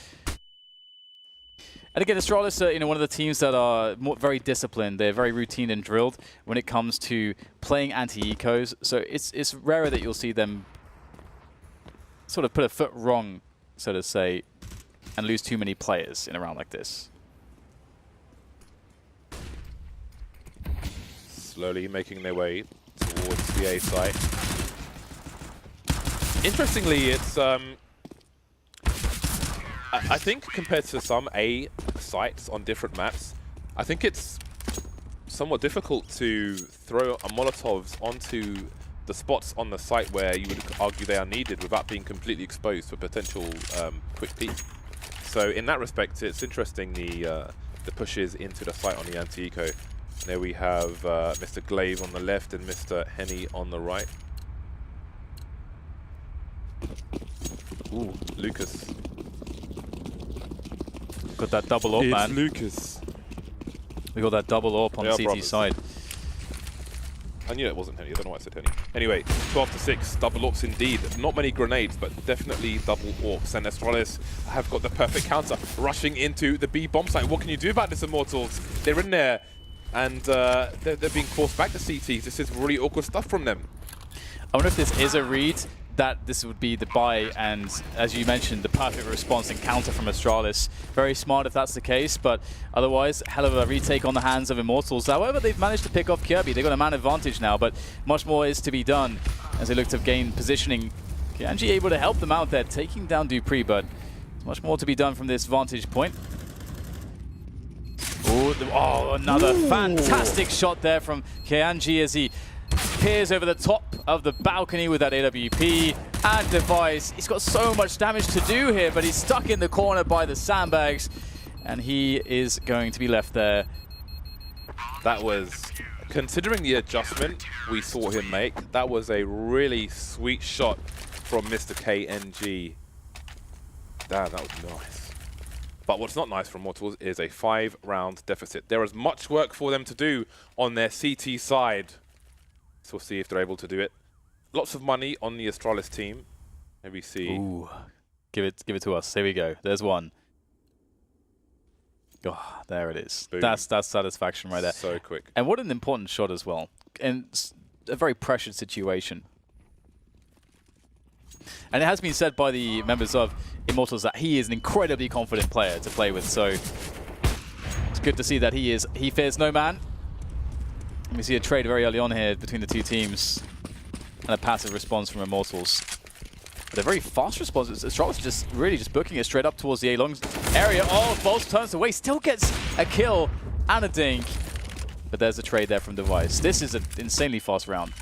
And again, Astralis are, you know, one of the teams that are very disciplined. They're very routine and drilled when it comes to playing anti-ecos. So it's rarer that you'll see them sort of put a foot wrong, so to say, and lose too many players in a round like this. Slowly making their way towards the A site. Interestingly, it's I think compared to some A sites on different maps, I think it's somewhat difficult to throw a Molotovs onto the spots on the site where you would argue they are needed without being completely exposed for potential quick peek. So in that respect, it's interesting the pushes into the site on the anti-eco. There we have Mr. Glaive on the left and Mr. Henny on the right. Ooh, Lucas. Got that double AWP, man. It's Lucas. We got that double AWP on the CT brothers. side. I knew it wasn't Henny, I don't know why I said Henny. Anyway, 12 to 6, double AWPs indeed. Not many grenades, but definitely double AWPs. And Astralis have got the perfect counter, rushing into the B bomb site. What can you do about this, Immortals? They're in there, and they're being forced back to CTs. This is really awkward stuff from them. I wonder if this is a read, that this would be the buy, and as you mentioned, the perfect response and counter from Astralis. Very smart if that's the case, but otherwise, hell of a retake on the hands of Immortals. However, they've managed to pick off Kirby. They've got a man advantage now, but much more is to be done as they look to gain positioning. Kianji able to help them out there, taking down Dupree, but there's much more to be done from this vantage point. Ooh, oh, another fantastic shot there from Kianji as he peers over the top of the balcony with that AWP and device. He's got so much damage to do here, but he's stuck in the corner by the sandbags, and he is going to be left there. That was, considering the adjustment we saw him make, that was a really sweet shot from Mr. KNG. Damn, that was nice. But what's not nice from Immortals is a 5-round deficit. There is much work for them to do on their CT side. So we'll see if they're able to do it. Lots of money on the Astralis team. Here we see. Ooh, give it to us. Here we go. There's one. Oh, there it is. Boom. That's satisfaction right there. So quick. And what an important shot as well. And a very pressured situation. And it has been said by the members of Immortals that he is an incredibly confident player to play with. So it's good to see that he fears no man. We see a trade very early on here between the two teams, and a passive response from Immortals. But a very fast response. Astralis just really booking it straight up towards the A-long area. Oh, Bolts turns away, still gets a kill and a dink. But there's a trade there from Device. This is an insanely fast round.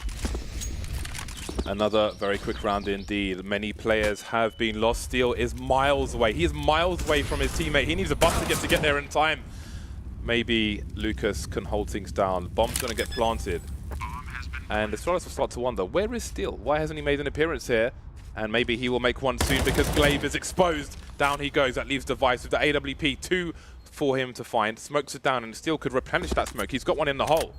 Another very quick round indeed. Many players have been lost. Steel is miles away. He is miles away from his teammate. He needs a bucket to get there in time. Maybe Lucas can hold things down. Bomb's going to get planted. And Astralis will start to wonder, where is Steel? Why hasn't he made an appearance here? And maybe he will make one soon because Glaive is exposed. Down he goes. That leaves Device with the AWP. 2 for him to find. Smokes it down, and Steel could replenish that smoke. He's got one in the hole.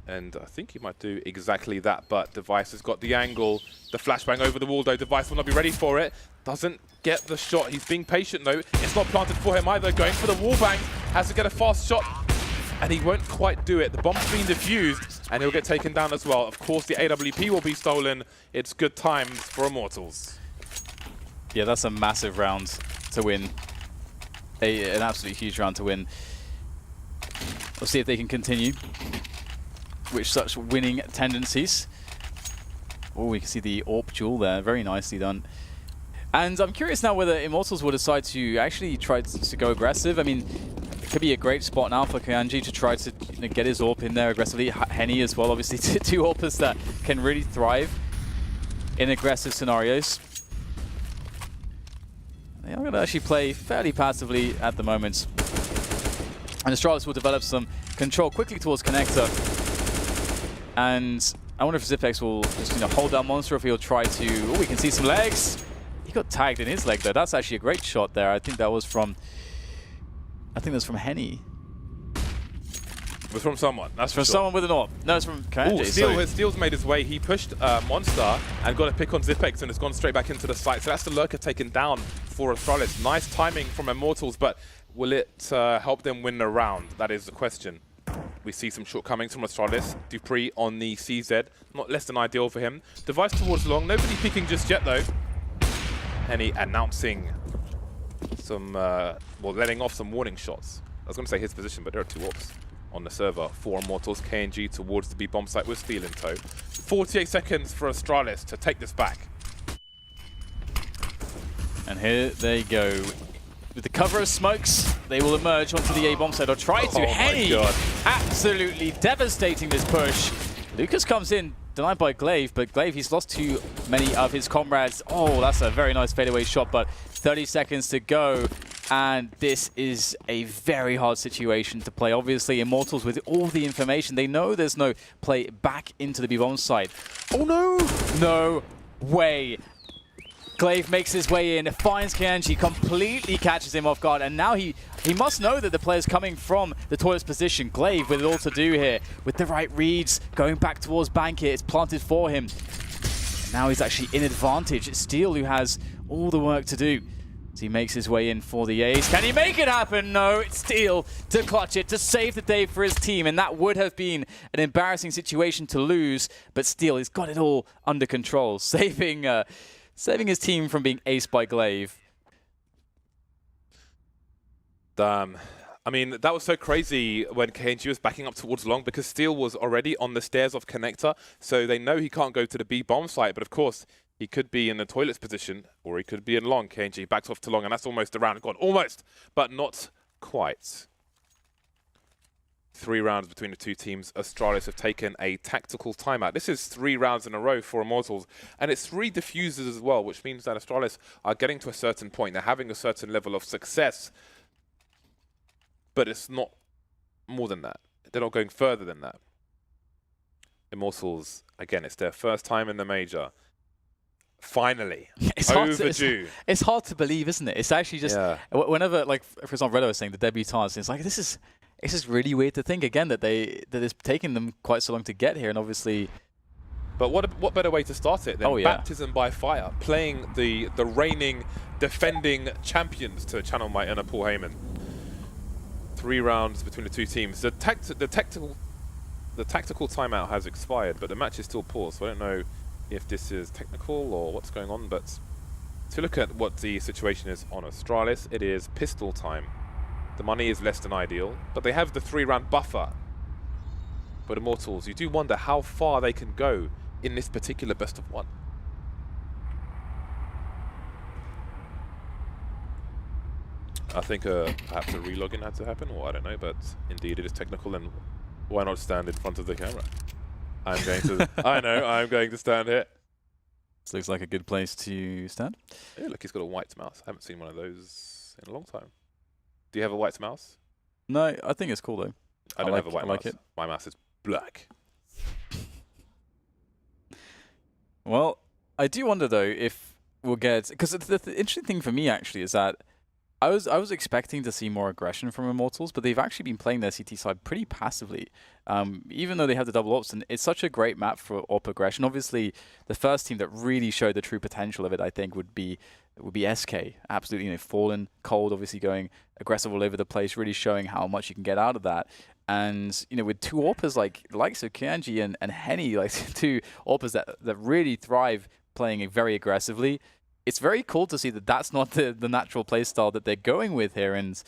And I think he might do exactly that, but Device has got the angle. The flashbang over the wall, though. Device will not be ready for it. Doesn't get the shot. He's being patient, though. It's not planted for him either. Going for the wall bang. Has to get a fast shot, and he won't quite do it. The bomb's been defused, and he'll get taken down as well. Of course, the AWP will be stolen. It's good times for Immortals. Yeah, that's a massive round to win. An absolutely huge round to win. We'll see if they can continue with such winning tendencies. Oh, we can see the AWP duel there. Very nicely done. And I'm curious now whether Immortals will decide to actually try to go aggressive. I mean, it could be a great spot now for Kianji to try to get his AWP in there aggressively. Henny as well, obviously, two AWPers that can really thrive in aggressive scenarios. They are going to actually play fairly passively at the moment. And Astralis will develop some control quickly towards Connector. And I wonder if Zipex will just hold down Monster, if he'll try to... Oh, we can see some legs. He got tagged in his leg, though. That's actually a great shot there. I think that was from... from Henny. It was from someone. That's from someone with an AWP. No, it's from Kianji. Steel's made his way. He pushed Monster and got a pick on Zipex and has gone straight back into the site. So that's the lurker taken down for Astralis. Nice timing from Immortals, but will it help them win the round? That is the question. We see some shortcomings from Astralis. Dupree on the CZ. Not less than ideal for him. Device towards long. Nobody peeking just yet, though. Henny announcing some, letting off some warning shots. I was going to say his position, but there are 2 AWPs on the server for Immortals. KNG towards the B bomb site with Steel in tow. 48 seconds for Astralis to take this back. And here they go. With the cover of smokes, they will emerge onto the A bomb side or try to. Oh my Henny God. absolutely devastating this push. Lucas comes in, denied by Glaive, but Glaive, he's lost too many of his comrades. Oh, that's a very nice fadeaway shot, but 30 seconds to go. And this is a very hard situation to play. Obviously, Immortals, with all the information, they know there's no play back into the B-bomb side. Oh no! No way. Glaive makes his way in, finds Kianji, completely catches him off guard, and now he must know that the player's coming from the toilet's position. Glaive with it all to do here, with the right reads, going back towards Bank here. It's planted for him. Now he's actually in advantage. It's Steel who has all the work to do. As he makes his way in for the ace. Can he make it happen? No, it's Steel to clutch it, to save the day for his team, and that would have been an embarrassing situation to lose, but Steel has got it all under control, saving his team from being aced by Glaive. Damn. I mean, that was so crazy when KNG was backing up towards long because Steel was already on the stairs of Connector, so they know he can't go to the B bomb site, but of course, he could be in the toilet's position, or he could be in long. KNG backs off to long, and that's almost a round gone. Almost, but not quite. 3 rounds between the two teams. Astralis have taken a tactical timeout. This is 3 rounds in a row for Immortals, and it's 3 diffusers as well, which means that Astralis are getting to a certain point. They're having a certain level of success, but it's not more than that. They're not going further than that. Immortals, again, it's their first time in the major. Finally, it's overdue. It's hard to believe, isn't it? It's actually just, whenever, like, for example, Redo was saying, the debutants, it's like, it's just really weird to think, again, that it's taken them quite so long to get here, and obviously... But what better way to start it than baptism by fire, playing the reigning, defending champions to channel my inner Paul Heyman. 3 rounds between the two teams. The tactical timeout has expired, but the match is still paused, so I don't know if this is technical or what's going on, but to look at what the situation is on Astralis, it is pistol time. The money is less than ideal, but they have the 3-round buffer. But Immortals, you do wonder how far they can go in this particular best of 1. I think perhaps a relogin had to happen, or I don't know, but indeed it is technical, and why not stand in front of the camera? I'm going to... I know, I'm going to stand here. This looks like a good place to stand. Yeah, look, he's got a white mouse. I haven't seen one of those in a long time. Do you have a white mouse? No, I think it's cool, though. I don't have a white mouse. Like it. My mouse is black. Well, I do wonder, though, if we'll get... Because the interesting thing for me, actually, is that I was expecting to see more aggression from Immortals, but they've actually been playing their CT side pretty passively, even though they have the double ops, and it's such a great map for AWP aggression. Obviously, the first team that really showed the true potential of it, I think, would be SK. Absolutely, Fallen, Cold, obviously going aggressive all over the place, really showing how much you can get out of that. And with 2 AWPers like the likes of Kianji and Henny, like 2 AWPers that really thrive playing very aggressively. It's very cool to see that that's not the natural playstyle that they're going with here, and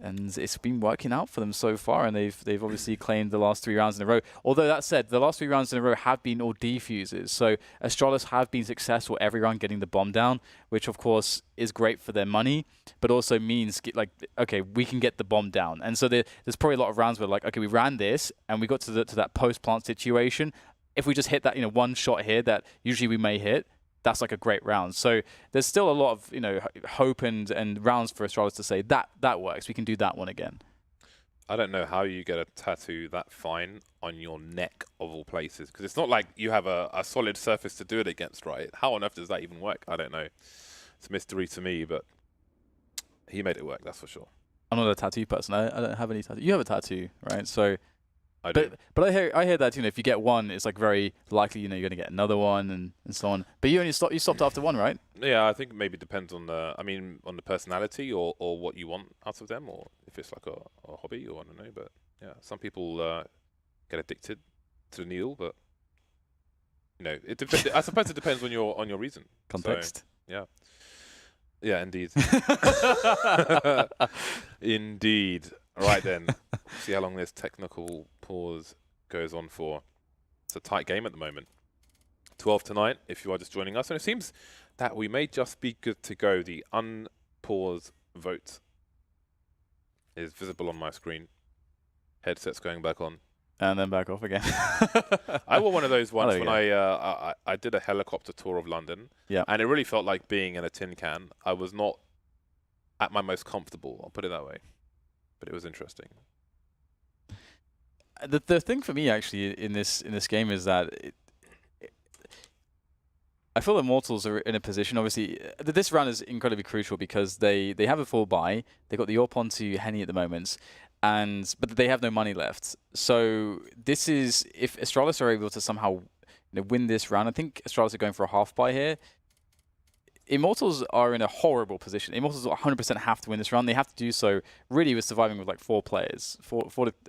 it's been working out for them so far, and they've obviously claimed the last 3 rounds in a row. Although that said, the last 3 rounds in a row have been all defuses, so Astralis have been successful every round getting the bomb down, which of course is great for their money, but also means like, okay, we can get the bomb down. And so there's probably a lot of rounds where like, okay, we ran this and we got to that post plant situation. If we just hit that one shot here that usually we may hit, that's like a great round. So there's still a lot of hope and rounds for Astralis to say that works. We can do that one again. I don't know how you get a tattoo that fine on your neck of all places, because it's not like you have a solid surface to do it against, right? How on earth does that even work? I don't know. It's a mystery to me, but he made it work, that's for sure. I'm not a tattoo person. I don't have any tattoo. You have a tattoo, right? So. I do. But I hear that if you get one, it's like very likely you're going to get another one and so on. But you stopped after 1, right? Yeah, I think maybe depends on on the personality or what you want out of them, or if it's like a hobby, or I don't know. But yeah, some people get addicted to the needle, but I suppose it depends on your reason. Context. So, yeah, indeed. Indeed. Right then, see how long this technical pause goes on for. It's a tight game at the moment. 12-9 if you are just joining us. And it seems that we may just be good to go. The unpause vote is visible on my screen. Headset's going back on. And then back off again. I wore one of those once when go. I did a helicopter tour of London. Yeah. And it really felt like being in a tin can. I was not at my most comfortable, I'll put it that way. But it was interesting. The thing for me actually in this game is that I feel Immortals are in a position. Obviously, this round is incredibly crucial because they have a full buy. They got the AWP onto Henny at the moment, but they have no money left. So this is if Astralis are able to somehow win this round. I think Astralis are going for a half buy here. Immortals are in a horrible position. Immortals 100% have to win this round. They have to do so really with surviving with like 4 players.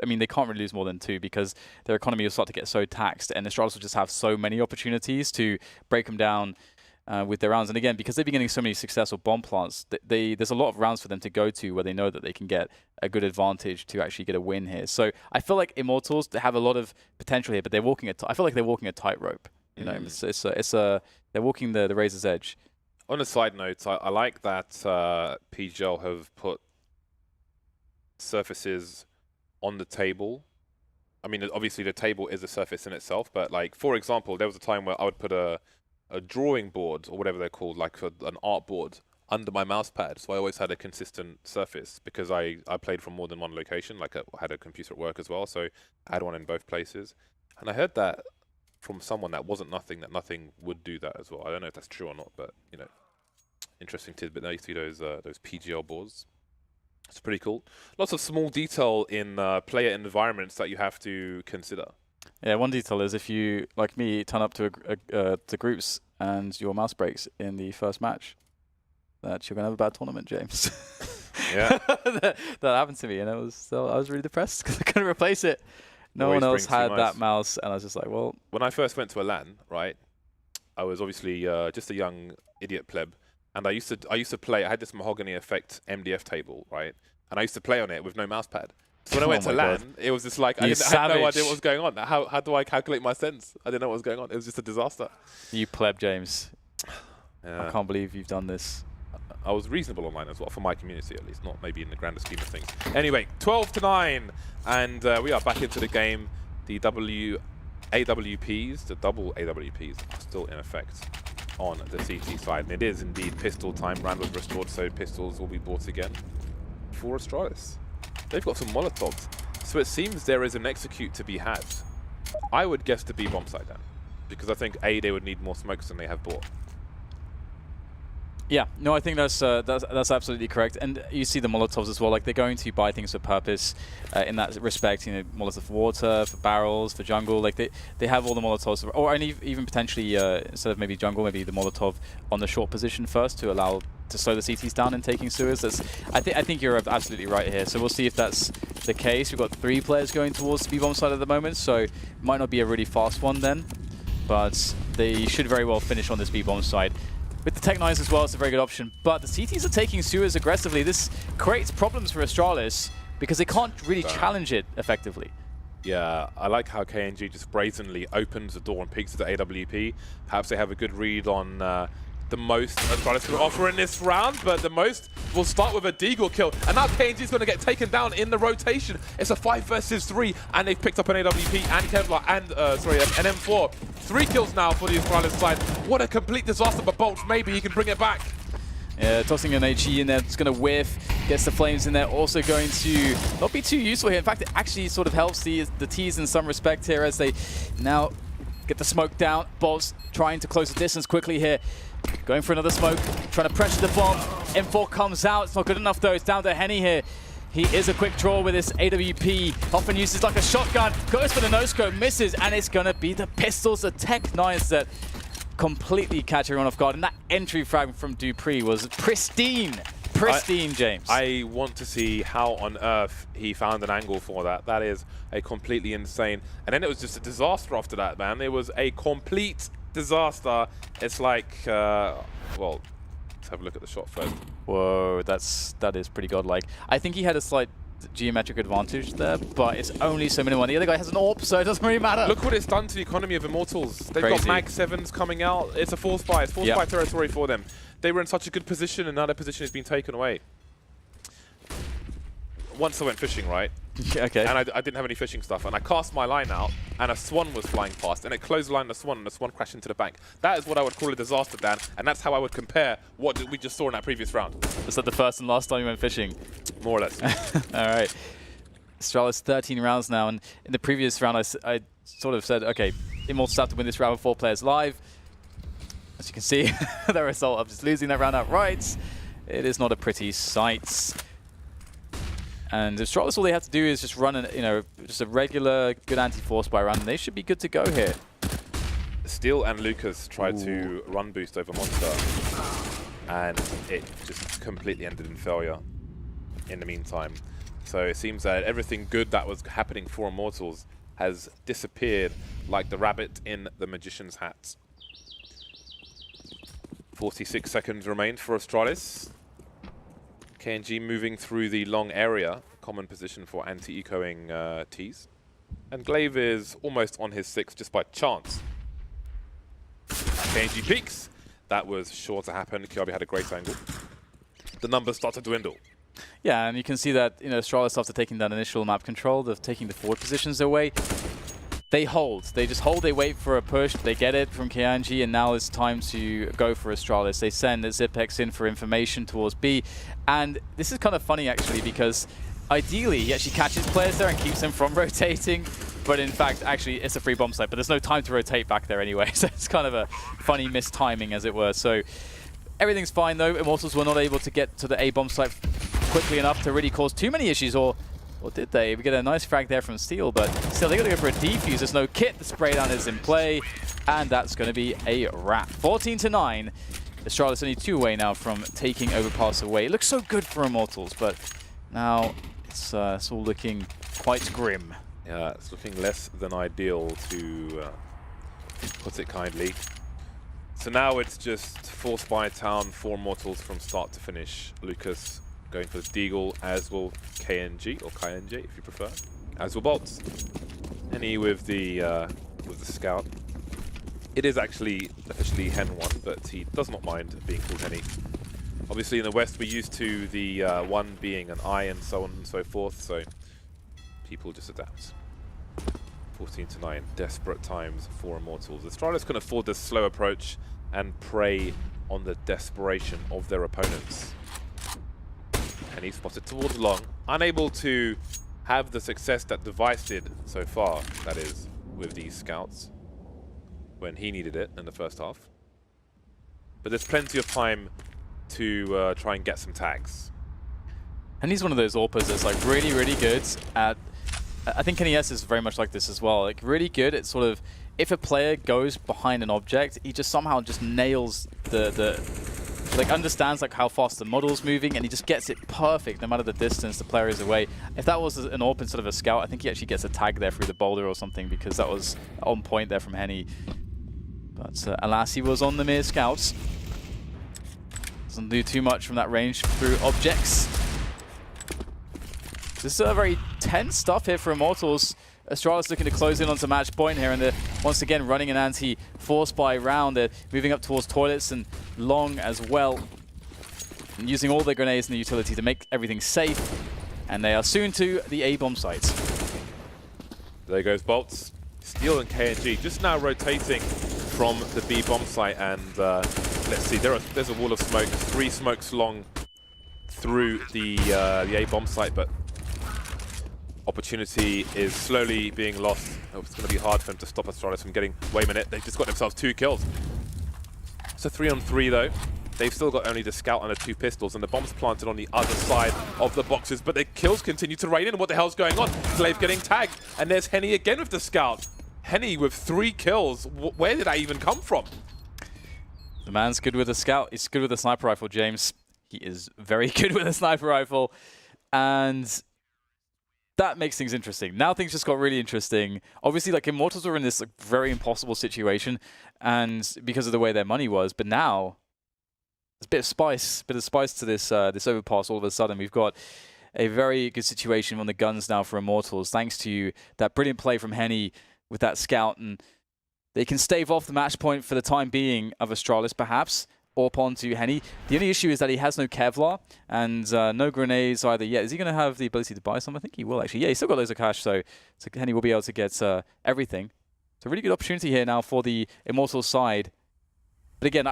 I mean, they can't really lose more than 2 because their economy will start to get so taxed, and Astralis will just have so many opportunities to break them down with their rounds. And again, because they've been getting so many successful bomb plants, there's a lot of rounds for them to go to where they know that they can get a good advantage to actually get a win here. So I feel like Immortals, they have a lot of potential here, but they're walking I feel like they're walking a tightrope. You know, they're walking the razor's edge. On a side note, I like that PGL have put surfaces on the table. I mean, obviously the table is a surface in itself, but like, for example, there was a time where I would put a drawing board, or whatever they're called, like an art board, under my mouse pad. So I always had a consistent surface because I played from more than one location. Like I had a computer at work as well, so I had one in both places. And I heard that from someone that wasn't Nothing, that Nothing would do that as well. I don't know if that's true or not, but you know, interesting tidbit. Now you see those PGL boards. It's pretty cool. Lots of small detail in player environments that you have to consider. Yeah, one detail is if you, like me, turn up to groups and your mouse breaks in the first match, that you're gonna have a bad tournament, James. Yeah, that happened to me, and I was really depressed because I couldn't replace it. No one else had that mouse, and I was just like, well. When I first went to a LAN, right, I was obviously just a young idiot pleb, and I used to play. I had this Mahogany Effect MDF table, right, and I used to play on it with no mouse pad. So when I went to LAN, it was just like I had no idea what was going on. How do I calculate my sends? I didn't know what was going on. It was just a disaster. You pleb, James. Yeah. I can't believe you've done this. I was reasonable online as well, for my community at least, not maybe in the grander scheme of things. Anyway, 12-9, and we are back into the game. The AWPs, the double AWPs, are still in effect on the CT side, and it is indeed pistol time. Round was restored, so pistols will be bought again for Astralis. They've got some Molotovs, so it seems there is an execute to be had. I would guess the B bomb side then, because I think they would need more smokes than they have bought. Yeah, no, I think that's absolutely correct. And you see the Molotovs as well. Like, they're going to buy things for purpose in that respect. You know, Molotov for water, for barrels, for jungle. Like, they have all the Molotovs. Or even potentially, instead of maybe jungle, maybe the Molotov on the short position first to allow to slow the CTs down and taking sewers. I think you're absolutely right here. So we'll see if that's the case. We've got 3 players going towards the B-bomb side at the moment, so it might not be a really fast one then. But they should very well finish on this B-bomb side. With the Tech 9s as well, it's a very good option. But the CTs are taking sewers aggressively. This creates problems for Astralis because they can't really challenge it effectively. Yeah, I like how KNG just brazenly opens the door and peeks at the AWP. Perhaps they have a good read on the most Astralis can offer in this round, but the most will start with a Deagle kill. And now KNG is going to get taken down in the rotation. It's a 5 versus 3, and they've picked up an AWP and Kevlar and, an M4. 3 kills now for the Astralis side. What a complete disaster, but Bolts, maybe he can bring it back. Yeah, tossing an HE in there, it's going to whiff, gets the flames in there, also going to not be too useful here. In fact, it actually sort of helps the T's in some respect here as they now get the smoke down. Bolts trying to close the distance quickly here. Going for another smoke, trying to pressure the bomb. M4 comes out, it's not good enough though, it's down to Henny here. He is a quick draw with this AWP, often uses like a shotgun, goes for the no-scope, misses, and it's gonna be the pistols, the Tech 9s that completely catch everyone off guard. And that entry frag from Dupree was pristine, James. I want to see how on earth he found an angle for that. That is a completely insane. And then it was just a disaster after that, man. It was a complete disaster. It's like, well, let's have a look at the shot first. Whoa, that is pretty godlike. I think he had a slight geometric advantage there, but it's only so minimal. The other guy has an AWP, so it doesn't really matter. Look what it's done to the economy of Immortals. They've got Mag 7s coming out. It's a force buy. It's force buy territory for them. They were in such a good position, and now their position has been taken away. once I went fishing, right? Okay. And I didn't have any fishing stuff, and I cast my line out, and a swan was flying past, and it closed the line of the swan, and the swan crashed into the bank. That is what I would call a disaster, Dan, and that's how I would compare what we just saw in that previous round. Was that the first and last time you went fishing? More or less. All right. Astralis 13 rounds now, and in the previous round I sort of said, okay, Immortals have to win this round with 4 players live. As you can see, the result of just losing that round outright, it is not a pretty sight. And Astralis, all they have to do is just run just a regular good anti-force by round, and they should be good to go here. Steel and Lucas tried to run boost over Monster, and it just completely ended in failure in the meantime. So it seems that everything good that was happening for Immortals has disappeared like the rabbit in the magician's hat. 46 seconds remain for Astralis. KNG moving through the long area, common position for anti-ecoing Ts. And Glaive is almost on his 6 just by chance. KNG peaks. That was sure to happen. Kiabi had a great angle. The numbers start to dwindle. Yeah, and you can see that Astralis, after taking that initial map control, they're taking the forward positions away. They hold. They just hold, they wait for a push, they get it from KNG, and now it's time to go for Astralis. They send the Zipex in for information towards B, and this is kind of funny actually, because ideally he actually catches players there and keeps them from rotating, but in fact actually it's a free bomb site, but there's no time to rotate back there anyway, so it's kind of a funny mistiming as it were. So everything's fine though. Immortals were not able to get to the A bomb site quickly enough to really cause too many issues, or did they? We get a nice frag there from Steel, but still they got to go for a defuse. There's no kit. The spray down is in play, and that's going to be a wrap. 14-9. Astralis only 2 away now from taking Overpass away. It looks so good for Immortals, but now it's all looking quite grim. Yeah, it's looking less than ideal, to put it kindly. So now it's just force by town for Immortals from start to finish. Lucas going for the Deagle, as will KNG, or KNG if you prefer, as will Bolts. Henny with the Scout. It is actually officially Hen 1, but he does not mind being called Henny. Obviously in the West we're used to the 1 being an I and so on and so forth, so people just adapt. 14-9, desperate times for Immortals. Astralis can afford this slow approach and prey on the desperation of their opponents. And he's spotted towards long, unable to have the success that Device did so far, that is, with these scouts, when he needed it in the first half. But there's plenty of time to try and get some tags. And he's one of those AWPers that's like really, really good at... I think NES is very much like this as well. Like really good at sort of, if a player goes behind an object, he just somehow just nails like understands like how fast the model's moving, and he just gets it perfect no matter the distance the player is away. If that was an AWP instead of a scout, I think he actually gets a tag there through the boulder or something, because that was on point there from Henny. But alas, he was on the mere scouts. Doesn't do too much from that range through objects. This is a very tense stuff here for Immortals. Astralis looking to close in onto match point here, and they're once again running an anti-force by round. They're moving up towards toilets and long as well, and using all their grenades in the utility to make everything safe. And they are soon to the A-bomb sites. There goes Bolts. Steel and KNG just now rotating from the B bomb site, and let's see, there's a wall of smoke. 3 smokes long through the A bomb site, but opportunity is slowly being lost. Oh, it's going to be hard for them to stop Astralis from getting... Wait a minute, they've just got themselves 2 kills. So 3-on-3 though. They've still got only the Scout and the 2 pistols, and the bomb's planted on the other side of the boxes, but the kills continue to rain in. What the hell's going on? Glaive getting tagged, and there's Henny again with the Scout. Henny with 3 kills. Where did that even come from? The man's good with a scout. He's good with a sniper rifle, James. He is very good with a sniper rifle, and that makes things interesting. Now things just got really interesting. Obviously, like, Immortals were in this like very impossible situation, and because of the way their money was, but now there's a bit of spice to this this overpass. All of a sudden, we've got a very good situation on the guns now for Immortals, thanks to that brilliant play from Henny with that scout, and they can stave off the match point for the time being of Astralis, perhaps. AWP onto Henny. The only issue is that he has no Kevlar and no grenades either yet. Is he going to have the ability to buy some? I think he will actually. Yeah, he's still got loads of cash, so Henny will be able to get everything. It's a really good opportunity here now for the Immortals side. But again,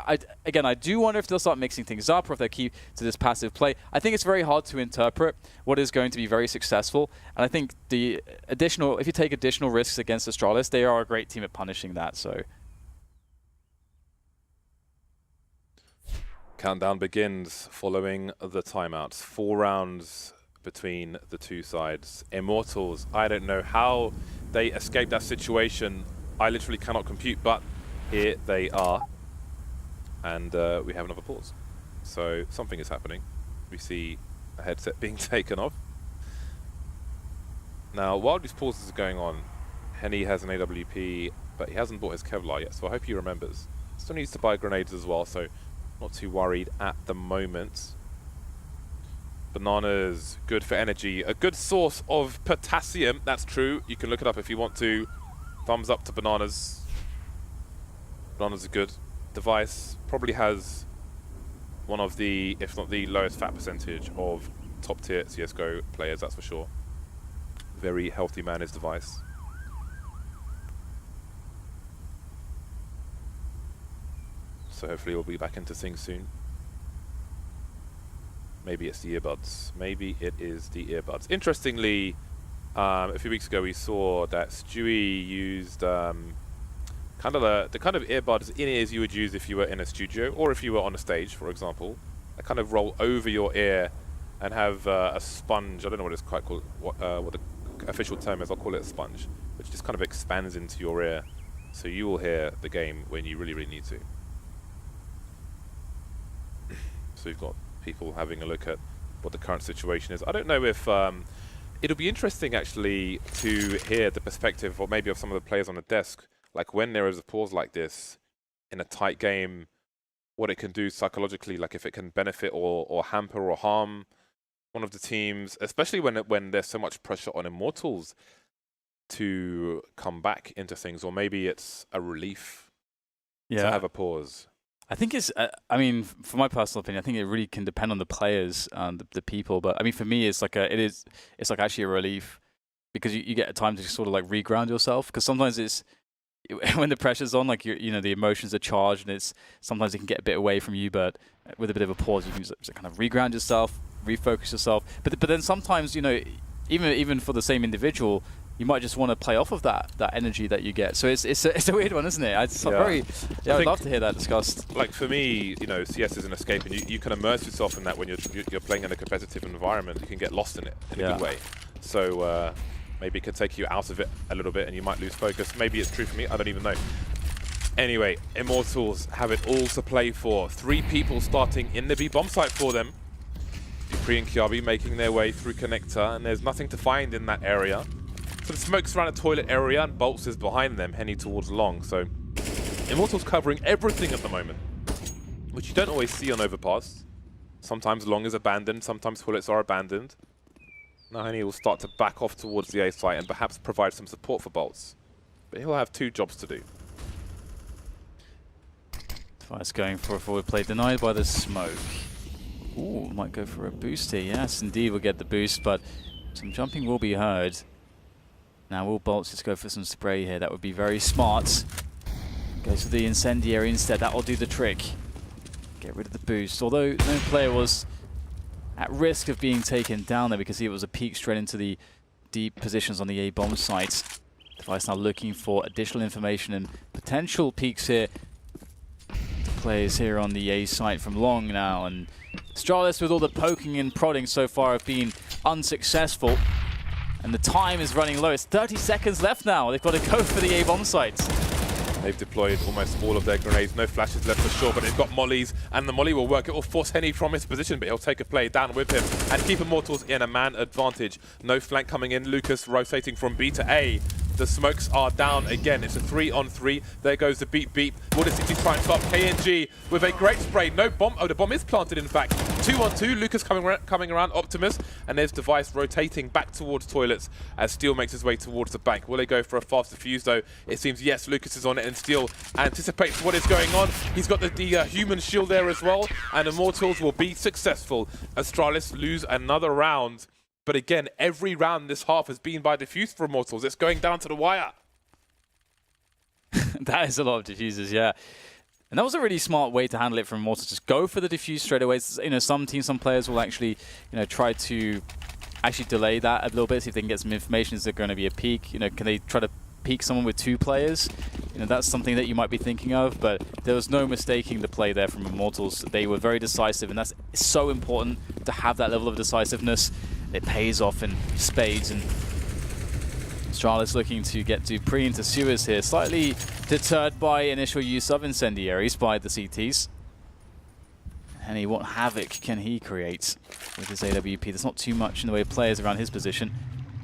I do wonder if they'll start mixing things up or if they'll keep to this passive play. I think it's very hard to interpret what is going to be very successful. And I think if you take additional risks against Astralis, they are a great team at punishing that. So. Countdown begins following the timeouts. 4 rounds between the two sides. Immortals, I don't know how they escaped that situation. I literally cannot compute, but here they are. And we have another pause. So something is happening. We see a headset being taken off. Now, while these pauses are going on, Henny has an AWP, but he hasn't bought his Kevlar yet, so I hope he remembers. Still needs to buy grenades as well, so not too worried at the moment. Bananas, good for energy. A good source of potassium, that's true. You can look it up if you want to. Thumbs up to bananas. Bananas are good. Device probably has one of the, if not the lowest fat percentage of top tier CSGO players, that's for sure. Very healthy man is Device. So hopefully we'll be back into things soon. Maybe it's the earbuds. Maybe it is the earbuds. Interestingly, a few weeks ago we saw that Stewie used kind of the kind of earbuds in-ears you would use if you were in a studio or if you were on a stage, for example. They kind of roll over your ear and have a sponge. I don't know what it's quite called, what the official term is. I'll call it a sponge, which just kind of expands into your ear, so you will hear the game when you really, really need to. So we've got people having a look at what the current situation is. I don't know if it'll be interesting actually to hear the perspective, or maybe of some of the players on the desk, like when there is a pause like this in a tight game, what it can do psychologically, like if it can benefit or hamper or harm one of the teams, especially when there's so much pressure on Immortals to come back into things, or maybe it's a relief to have a pause. I think it's, I mean, for my personal opinion, I think it really can depend on the players and the people. But I mean, for me, it's like it's like actually a relief, because you get a time to sort of like reground yourself. Because sometimes it's, when the pressure's on, like the emotions are charged, and sometimes it can get a bit away from you. But with a bit of a pause, you can just kind of reground yourself, refocus yourself. But then sometimes, even for the same individual, you might just want to play off of that energy that you get. So it's a weird one, isn't it? I'd love to hear that discussed. Like for me, CS is an escape, and you can immerse yourself in that when you're playing in a competitive environment. You can get lost in it in a good way. So maybe it could take you out of it a little bit, and you might lose focus. Maybe it's true for me. I don't even know. Anyway, Immortals have it all to play for. 3 people starting in the B bomb site for them. Dupree and Kiabi making their way through Connector, and there's nothing to find in that area. So the smoke's around a toilet area, and Bolts is behind them, heading towards Long. So Immortals covering everything at the moment, which you don't always see on Overpass. Sometimes Long is abandoned, sometimes toilets are abandoned. Now Henny will start to back off towards the A site and perhaps provide some support for Bolts. But he'll have 2 jobs to do. Device going for a forward play, denied by the smoke. Ooh, might go for a boost here. Yes, indeed, we'll get the boost, but some jumping will be heard. Now will Bolts just go for some spray here? That would be very smart. Goes for the incendiary instead. That will do the trick. Get rid of the boost. Although no player was at risk of being taken down there, because it was a peek straight into the deep positions on the A bomb site. Device now looking for additional information and potential peeks here. The players here on the A site from Long now, and Astralis, with all the poking and prodding so far, have been unsuccessful. And the time is running low. It's 30 seconds left now. They've got to go for the A bomb site. They've deployed almost all of their grenades. No flashes left for sure, but they've got mollies, and the molly will work. It will force Henny from his position, but he'll take a play down with him and keep Immortals in a man advantage. No flank coming in. Lucas rotating from B to A. The smokes are down again. It's a 3-on-3. There goes the beep beep. Will the City try and stop KNG with a great spray? No bomb. Oh, the bomb is planted, in fact. 2-on-2. Lucas coming around Optimus. And there's Device rotating back towards toilets as Steel makes his way towards the bank. Will they go for a fast defuse, though? It seems, yes, Lucas is on it, and Steel anticipates what is going on. He's got the human shield there as well. And Immortals will be successful. Astralis lose another round. But again, every round this half has been by defuse for Immortals. It's going down to the wire. That is a lot of diffusers, yeah. And that was a really smart way to handle it from Immortals. Just go for the diffuse straight away. You know, some teams, some players will actually, you know, try to actually delay that a little bit, see if they can get some information. Is there going to be a peek? You know, can they try to peek someone with 2 players? You know, that's something that you might be thinking of, but there was no mistaking the play there from Immortals. They were very decisive, and that's so important to have that level of decisiveness. It pays off in spades, and Astralis looking to get Dupree into sewers here. Slightly deterred by initial use of incendiaries by the CTs. And what havoc can he create with his AWP? There's not too much in the way of players around his position.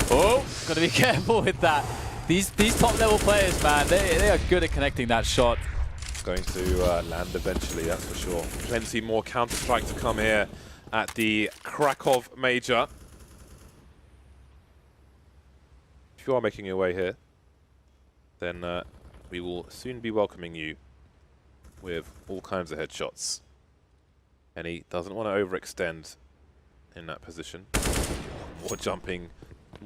Oh, got to be careful with that. These top level players, man, they are good at connecting that shot. Going to land eventually, that's for sure. Plenty more Counter-Strike to come here at the Krakow Major. If you are making your way here, then we will soon be welcoming you with all kinds of headshots. And he doesn't want to overextend in that position. More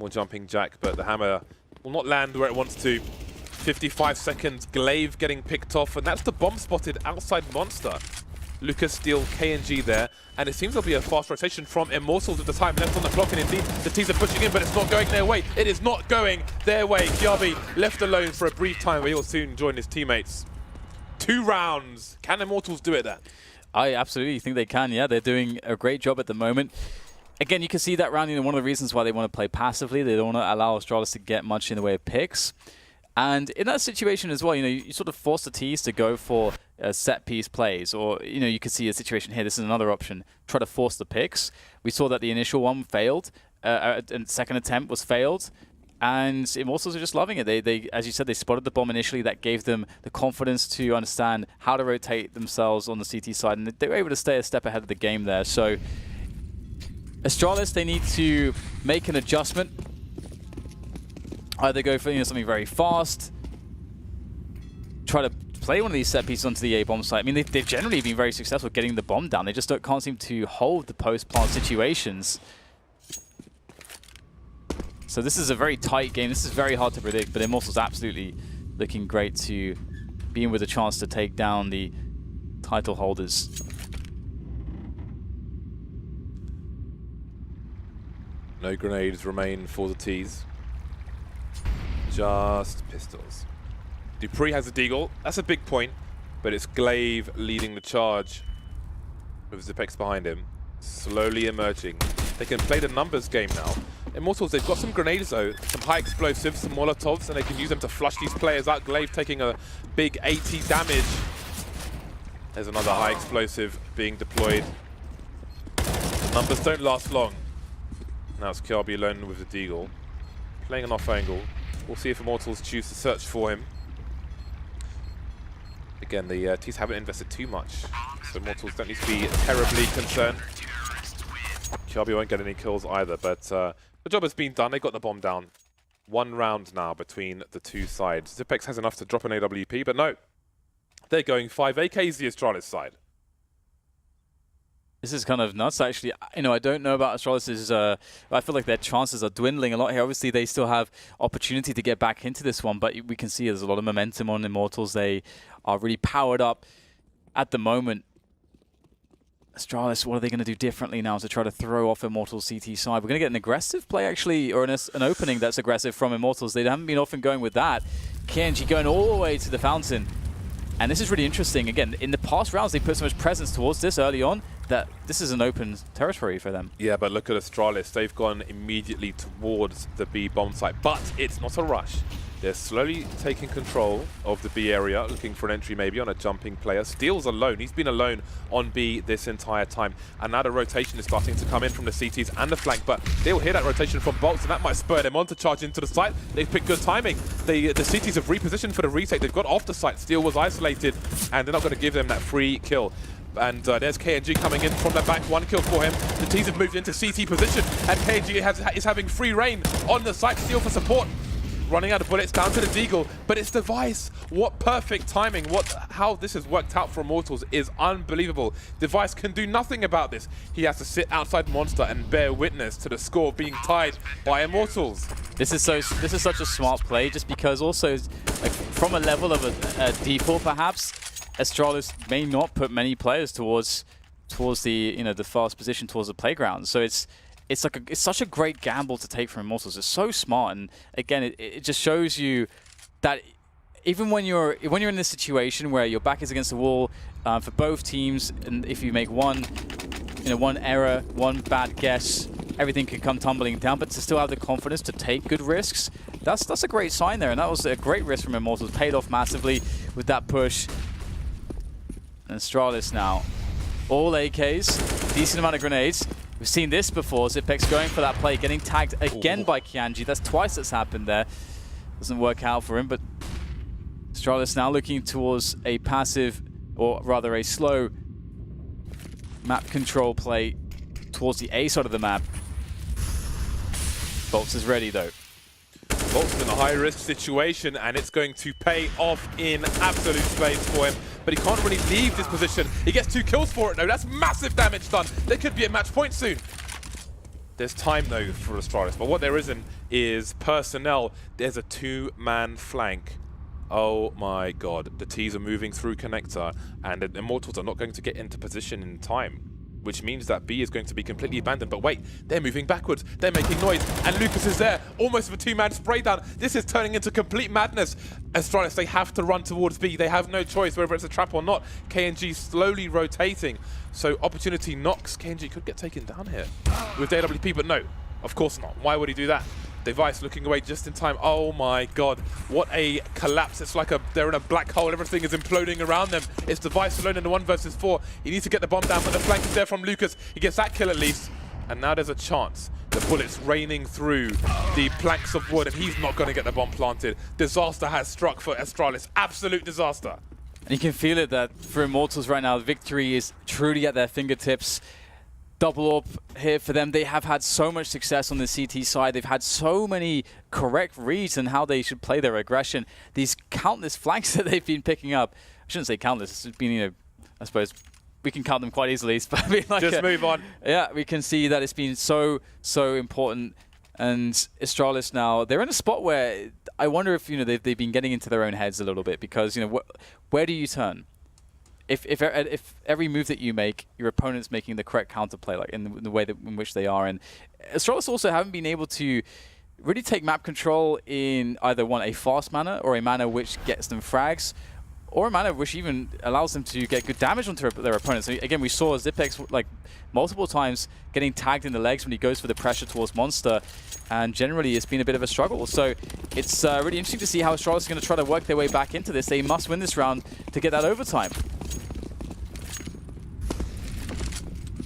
jumping jack, but the hammer will not land where it wants to. 55 seconds, Glaive getting picked off, and that's the bomb spotted outside Monster. Lucas, Steel, KNG there, and it seems there'll be a fast rotation from Immortals at the time left on the clock, and indeed the T's are pushing in, but it's not going their way. It is not going their way. Kiabi left alone for a brief time, but he'll soon join his teammates. 2 rounds. Can Immortals do it then? I absolutely think they can, yeah. They're doing a great job at the moment. Again, you can see that round, you know, one of the reasons why they want to play passively. They don't want to allow Astralis to get much in the way of picks. And in that situation as well, you know, you sort of force the T's to go for set-piece plays. Or, you know, you could see a situation here. This is another option. Try to force the picks. We saw that the initial one failed. And second attempt was failed. And Immortals are just loving it. They, as you said, they spotted the bomb initially. That gave them the confidence to understand how to rotate themselves on the CT side. And they were able to stay a step ahead of the game there. So Astralis, they need to make an adjustment. Either go for, you know, something very fast, try to play one of these set pieces onto the A bomb site. I mean, they've generally been very successful getting the bomb down. They just can't seem to hold the post-plant situations. So this is a very tight game. This is very hard to predict, but Immortals absolutely looking great to be in with a chance to take down the title holders. No grenades remain for the T's. Just pistols. Dupree has a deagle. That's a big point, but it's Glaive leading the charge with Zipex behind him. Slowly emerging. They can play the numbers game now. Immortals, they've got some grenades though, some high explosives, some Molotovs, and they can use them to flush these players out. Glaive taking a big 80 damage. There's another high explosive being deployed. The numbers don't last long. Now it's Kiabi alone with the deagle. Playing an off angle. We'll see if Immortals choose to search for him. Again, the T's haven't invested too much, so Immortals don't need to be terribly concerned. Kiabi won't get any kills either, but the job has been done. They got the bomb down. 1 round now between the 2 sides. Zipex has enough to drop an AWP, but no. They're going 5 AKs the Astralis side. This is kind of nuts, actually. You know, I don't know about Astralis's. I feel like their chances are dwindling a lot here. Obviously, they still have opportunity to get back into this one, but we can see there's a lot of momentum on Immortals. They are really powered up at the moment. Astralis, what are they going to do differently now to try to throw off Immortals' CT side? We're going to get an aggressive play, actually, or an opening that's aggressive from Immortals. They haven't been often going with that. KNG going all the way to the fountain. And this is really interesting. Again, in the past rounds, they put so much presence towards this early on that this is an open territory for them. Yeah, but look at Astralis. They've gone immediately towards the B bomb site. But it's not a rush. They're slowly taking control of the B area, looking for an entry maybe on a jumping player. Steel's alone. He's been alone on B this entire time. And now the rotation is starting to come in from the CTs and the flank, but they'll hear that rotation from Bolts, and that might spur them on to charge into the site. They've picked good timing. The CTs have repositioned for the retake. They've got off the site. Steel was isolated, and they're not going to give them that free kill. And there's KNG coming in from the back, 1 kill for him. The T's have moved into CT position, and KNG is having free reign on the site. Steel for support. Running out of bullets down to the Deagle, but it's Device. What perfect timing. How this has worked out for Immortals is unbelievable. Device can do nothing about this. He has to sit outside Monster and bear witness to the score being tied by Immortals. This is such a smart play, just because also, like, from a level of a default perhaps, Astralis may not put many players towards the the fast position towards the playground. So it's such a great gamble to take from Immortals. It's so smart, and again, it just shows you that even when you're in this situation where your back is against the wall for both teams, and if you make one error, one bad guess, everything can come tumbling down. But to still have the confidence to take good risks, that's a great sign there, and that was a great risk from Immortals. Paid off massively with that push. And Astralis now, all AKs, decent amount of grenades. We've seen this before. Zipex going for that play, getting tagged again by KNG. That's twice that's happened there. Doesn't work out for him, but Astralis now looking towards a passive, or rather a slow map control play towards the A side of the map. Bolts is ready though. Bolt's in a high-risk situation, and it's going to pay off in absolute spades for him. But he can't really leave this position. He gets 2 kills for it, though. That's massive damage done. There could be a match point soon. There's time, though, for Astralis. But what there isn't is personnel. There's a 2-man flank. Oh, my God. The T's are moving through connector, and the Immortals are not going to get into position in time, which means that B is going to be completely abandoned. But wait, they're moving backwards. They're making noise. And Lucas is there, almost with a 2-man spray down. This is turning into complete madness. Astralis, they have to run towards B. They have no choice, whether it's a trap or not. KNG slowly rotating. So opportunity knocks. KNG could get taken down here with AWP, but no, of course not. Why would he do that? Device looking away just in time. Oh my God, what a collapse. It's like they're in a black hole. Everything is imploding around them. It's Device alone in the 1 versus 4. He needs to get the bomb down, but the flank is there from Lucas. He gets that kill at least. And now there's a chance. The bullets raining through the planks of wood, and he's not going to get the bomb planted. Disaster has struck for Astralis. Absolute disaster. And you can feel it that for Immortals right now, victory is truly at their fingertips. Double up here for them. They have had so much success on the CT side. They've had so many correct reads on how they should play their aggression. These countless flanks that they've been picking up. I shouldn't say countless. It's been, I suppose we can count them quite easily. But I mean, like, just move on. Yeah, we can see that it's been so important. And Astralis now, they're in a spot where I wonder if they've been getting into their own heads a little bit, because where do you turn? If every move that you make, your opponent's making the correct counterplay, like in the way in which they are, and Astralis also haven't been able to really take map control in either a fast manner, or a manner which gets them frags, or a manner which even allows them to get good damage onto their opponents. So again, we saw Zipex like multiple times getting tagged in the legs when he goes for the pressure towards Monster, and generally it's been a bit of a struggle. So it's really interesting to see how Astralis is going to try to work their way back into this. They must win this round to get that overtime.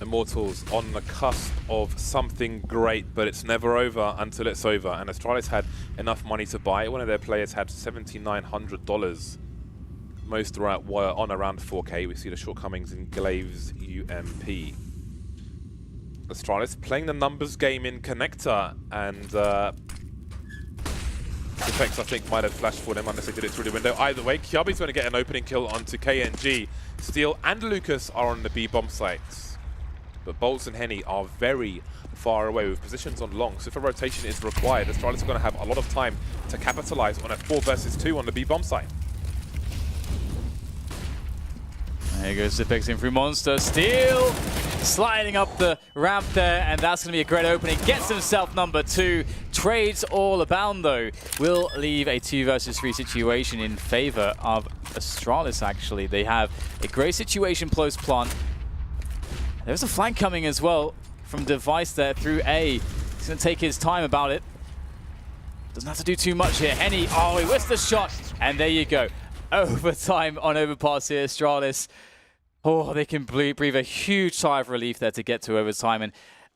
Immortals on the cusp of something great, but it's never over until it's over. And Astralis had enough money to buy it. One of their players had $7,900. Most were on around 4K. We see the shortcomings in Glaive's UMP. Astralis playing the numbers game in connector, and Defects, I think, might have flashed for them unless they did it through the window. Either way, Kiabi's going to get an opening kill onto KNG. Steel and Lucas are on the B bomb sites. But Bolts and Henny are very far away with positions on long. So if a rotation is required, Astralis are going to have a lot of time to capitalize on a 4 versus 2 on the B bomb site. There goes Zipex in through Monster. Steel sliding up the ramp there, and that's going to be a great opening. Gets himself number 2. Trades all abound, though. Will leave a 2 versus 3 situation in favor of Astralis, actually. They have a great situation close plant. There's a flank coming as well from Device there through A. He's going to take his time about it. Doesn't have to do too much here. Henny, oh, he whiffs the shot. And there you go. Overtime on Overpass here, Astralis. Oh, they can breathe a huge sigh of relief there to get to overtime. And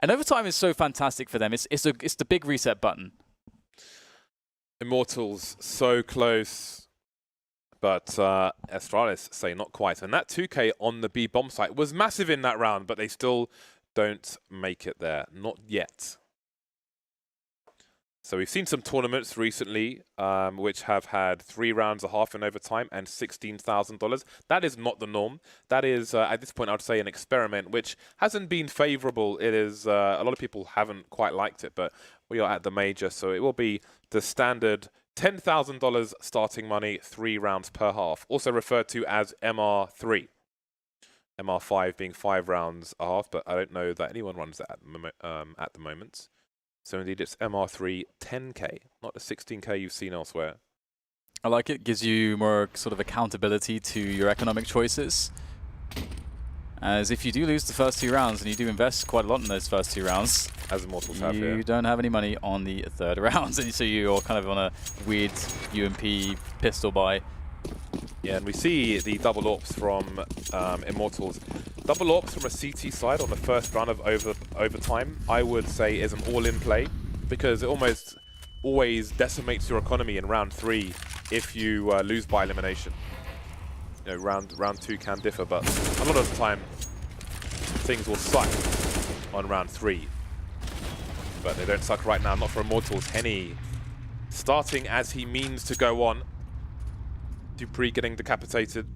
overtime is so fantastic for them. It's the big reset button. Immortals so close, but Astralis say not quite. And that 2K on the B bomb site was massive in that round, but they still don't make it there. Not yet. So we've seen some tournaments recently which have had 3 rounds a half in overtime and $16,000. That is not the norm. That is, at this point, I would say an experiment, which hasn't been favorable. It is, a lot of people haven't quite liked it, but we are at the major, so it will be the standard $10,000 starting money, 3 rounds per half, also referred to as MR3. MR5 being 5 rounds a half, but I don't know that anyone runs that at the moment. So indeed, it's MR3 10K, not the 16K you've seen elsewhere. I like it. Gives you more sort of accountability to your economic choices. As if you do lose the first 2 rounds, and you do invest quite a lot in those first 2 rounds, as Immortals have, you don't have any money on the 3rd round, and so you're kind of on a weird UMP pistol buy. Yeah, and we see the double AWPs from Immortals. Double AWPs from a CT side on the first round of overtime, I would say, is an all-in play, because it almost always decimates your economy in round 3 if you lose by elimination. You know, round 2 can differ, but a lot of the time things will suck on round 3. But they don't suck right now, not for Immortals. Henny starting as he means to go on. Dupree getting decapitated.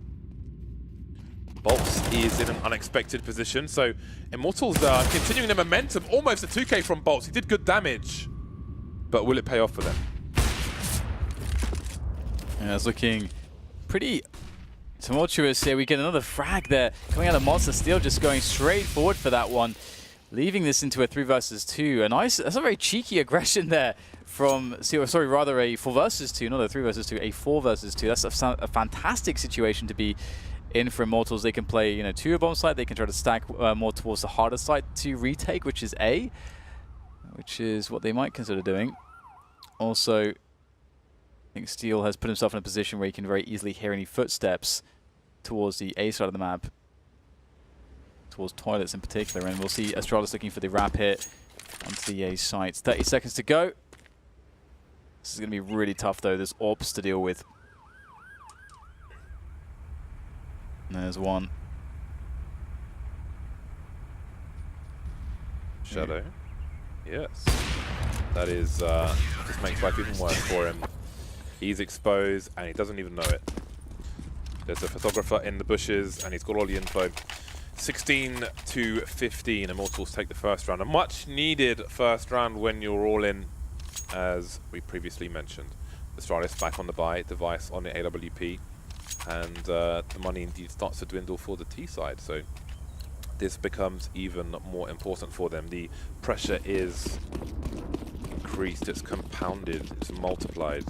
Bolts is in an unexpected position, so Immortals are continuing their momentum. Almost a 2K from Bolts. He did good damage, but will it pay off for them? Yeah, it's looking pretty tumultuous here. We get another frag there coming out of Monster Steel, just going straight forward for that one, leaving this into a 3 versus 2. That's a very cheeky aggression there from, sorry, rather a 4 versus 2, not a 3 versus 2, a 4 versus 2. That's a fantastic situation to be in for Immortals. They can play, 2 bomb site. They can try to stack more towards the harder site to retake, which is A, which is what they might consider doing. Also, I think Steel has put himself in a position where he can very easily hear any footsteps towards the A side of the map, towards toilets in particular, and we'll see Astralis looking for the wrap hit onto the A site. 30 seconds to go. This is going to be really tough, though. There's AWPs to deal with. And there's one. Shadow. Yes. That is, just makes life even worse for him. He's exposed, and he doesn't even know it. There's a photographer in the bushes, and he's got all the info. 16 to 15, Immortals take the first round. A much needed first round when you're all in, as we previously mentioned. Astralis back on the buy, device on the AWP, and the money indeed starts to dwindle for the T side. So this becomes even more important for them. The pressure is increased, it's compounded, it's multiplied.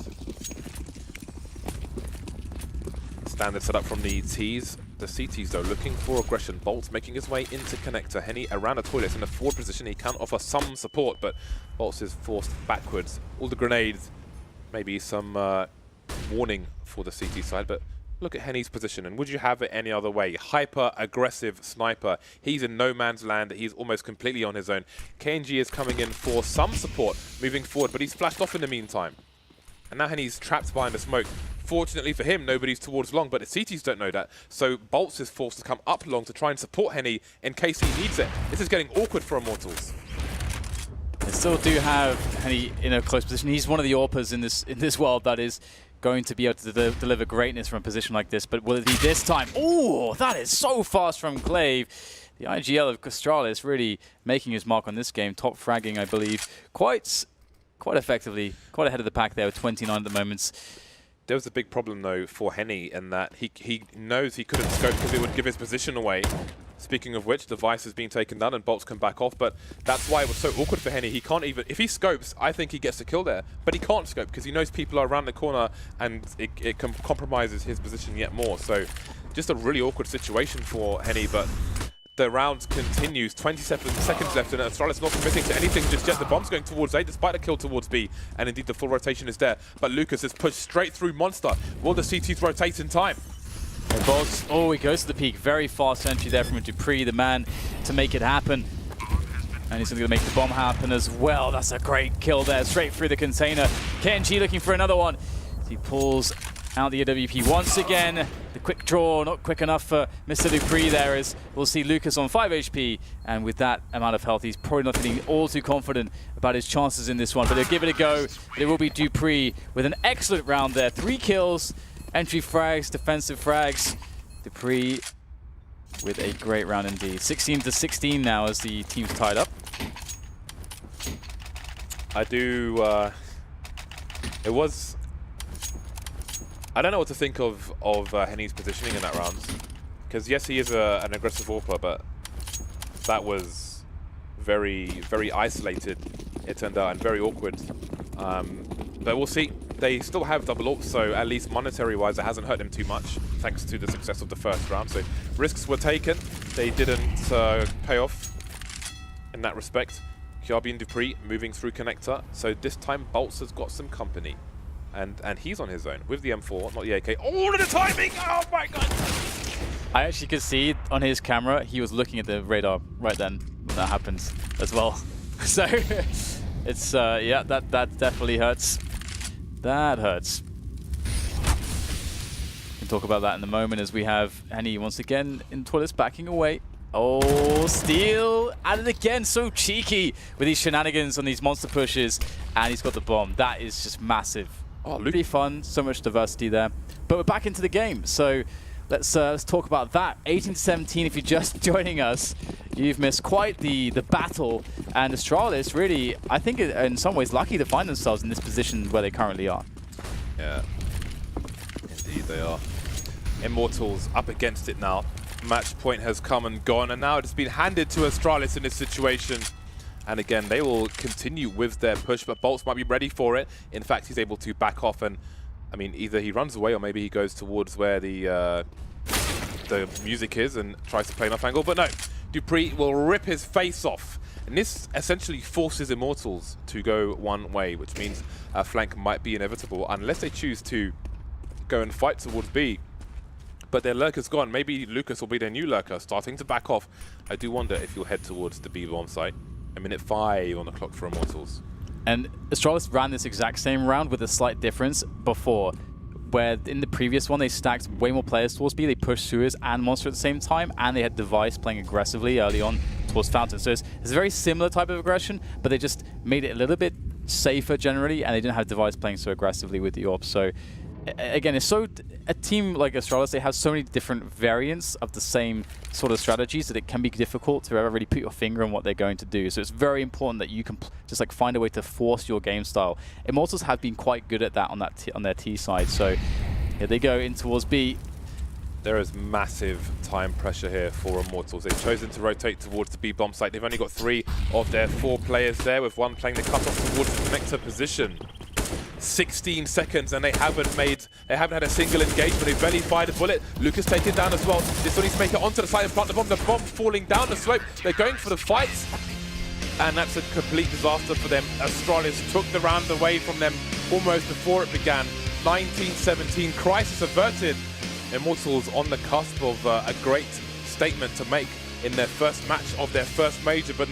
Standard setup from the Ts. The CTs, though, looking for aggression. Bolts making his way into connector. Henny around the toilet in the forward position. He can offer some support, but Bolts is forced backwards. All the grenades, maybe some warning for the CT side, but look at Henny's position, and would you have it any other way? Hyper-aggressive sniper. He's in no man's land. He's almost completely on his own. KNG is coming in for some support moving forward, but he's flashed off in the meantime. And now Henny's trapped behind the smoke. Fortunately for him, nobody's towards long, but the CTs don't know that. So Bolts is forced to come up long to try and support Henny in case he needs it. This is getting awkward for Immortals. They still do have Henny in a close position. He's one of the AWPers in this world that is going to be able to deliver greatness from a position like this, but will it be this time? Oh, that is so fast from Clave. The IGL of Astralis really making his mark on this game, top fragging, I believe, quite effectively, quite ahead of the pack there with 29 at the moment. There was a big problem, though, for Henny in that he knows he couldn't scope because it would give his position away. Speaking of which, device is being taken down and Bolts can back off, but that's why it was so awkward for Henny. He can't even, if he scopes, I think he gets a kill there, but he can't scope because he knows people are around the corner and it compromises his position yet more. So just a really awkward situation for Henny, but the round continues. 27 seconds left, and Astralis not committing to anything just yet. The bomb's going towards A, despite a kill towards B, and indeed the full rotation is there. But Lucas is pushed straight through Monster. Will the CTs rotate in time? Oh, he goes to the peak. Very fast entry there from Dupree, the man to make it happen. And he's going to make the bomb happen as well. That's a great kill there, straight through the container. KNG looking for another one. He pulls out the AWP once again. The quick draw, not quick enough for Mr. Dupree there, as we'll see Lucas on 5 HP. And with that amount of health, he's probably not feeling all too confident about his chances in this one. But they'll give it a go. But it will be Dupree with an excellent round there. 3 kills, entry frags, defensive frags. Dupree with a great round indeed. 16-16 now as the team's tied up. I don't know what to think of Henny's positioning in that round. Because yes, he is an aggressive AWPer, but that was very, very isolated, it turned out, and very awkward. But we'll see. They still have double AWP, so at least monetary-wise, it hasn't hurt them too much, thanks to the success of the first round. So risks were taken. They didn't pay off in that respect. Kjabi and Dupree moving through connector. So this time, Bolts has got some company. And he's on his own with the M4, not the AK. All of the timing! Oh my god! I actually could see on his camera, he was looking at the radar right then when that happens as well. So it's, yeah, that definitely hurts. That hurts. We can talk about that in a moment as we have Henny once again in toilets backing away. Oh, Steel at it again, so cheeky with these shenanigans on these monster pushes, and he's got the bomb. That is just massive. Oh, really fun, so much diversity there. But we're back into the game, so let's talk about that. 18-17, if you're just joining us, you've missed quite the battle, and Astralis really, I think, in some ways, lucky to find themselves in this position where they currently are. Yeah, indeed they are. Immortals up against it now. Match point has come and gone, and now it's been handed to Astralis in this situation. And again, they will continue with their push, but Bolts might be ready for it. In fact, he's able to back off, and I mean, either he runs away or maybe he goes towards where the music is and tries to play an off angle. But no, Dupree will rip his face off. And this essentially forces Immortals to go one way, which means a flank might be inevitable unless they choose to go and fight towards B. But their lurker's gone. Maybe Lucas will be their new lurker, starting to back off. I do wonder if you'll head towards the B bomb site. A minute 5 on the clock for Immortals. And Astralis ran this exact same round with a slight difference before, where in the previous one they stacked way more players towards B. They pushed Suez and Monster at the same time, and they had Device playing aggressively early on towards Fountain. So it's a very similar type of aggression, but they just made it a little bit safer generally, and they didn't have Device playing so aggressively with the AWP. So again, it's so a team like Astralis, they have so many different variants of the same sort of strategies that it can be difficult to ever really put your finger on what they're going to do. So it's very important that you can just like find a way to force your game style. Immortals have been quite good at that on their T side. So here they go in towards B. There is massive time pressure here for Immortals. They've chosen to rotate towards the B bomb site. They've only got 3 of their 4 players there, with one playing the cutoff towards the connector position. 16 seconds and they haven't had a single engagement. They barely fired a bullet. Lucas taken down as well. They still need to make it onto the side and plant the bomb. The bomb falling down the slope. They're going for the fight, and that's a complete disaster for them. Astralis took the round away from them almost before it began. 19-17, crisis averted. Immortals on the cusp of a great statement to make in their first match of their first major, but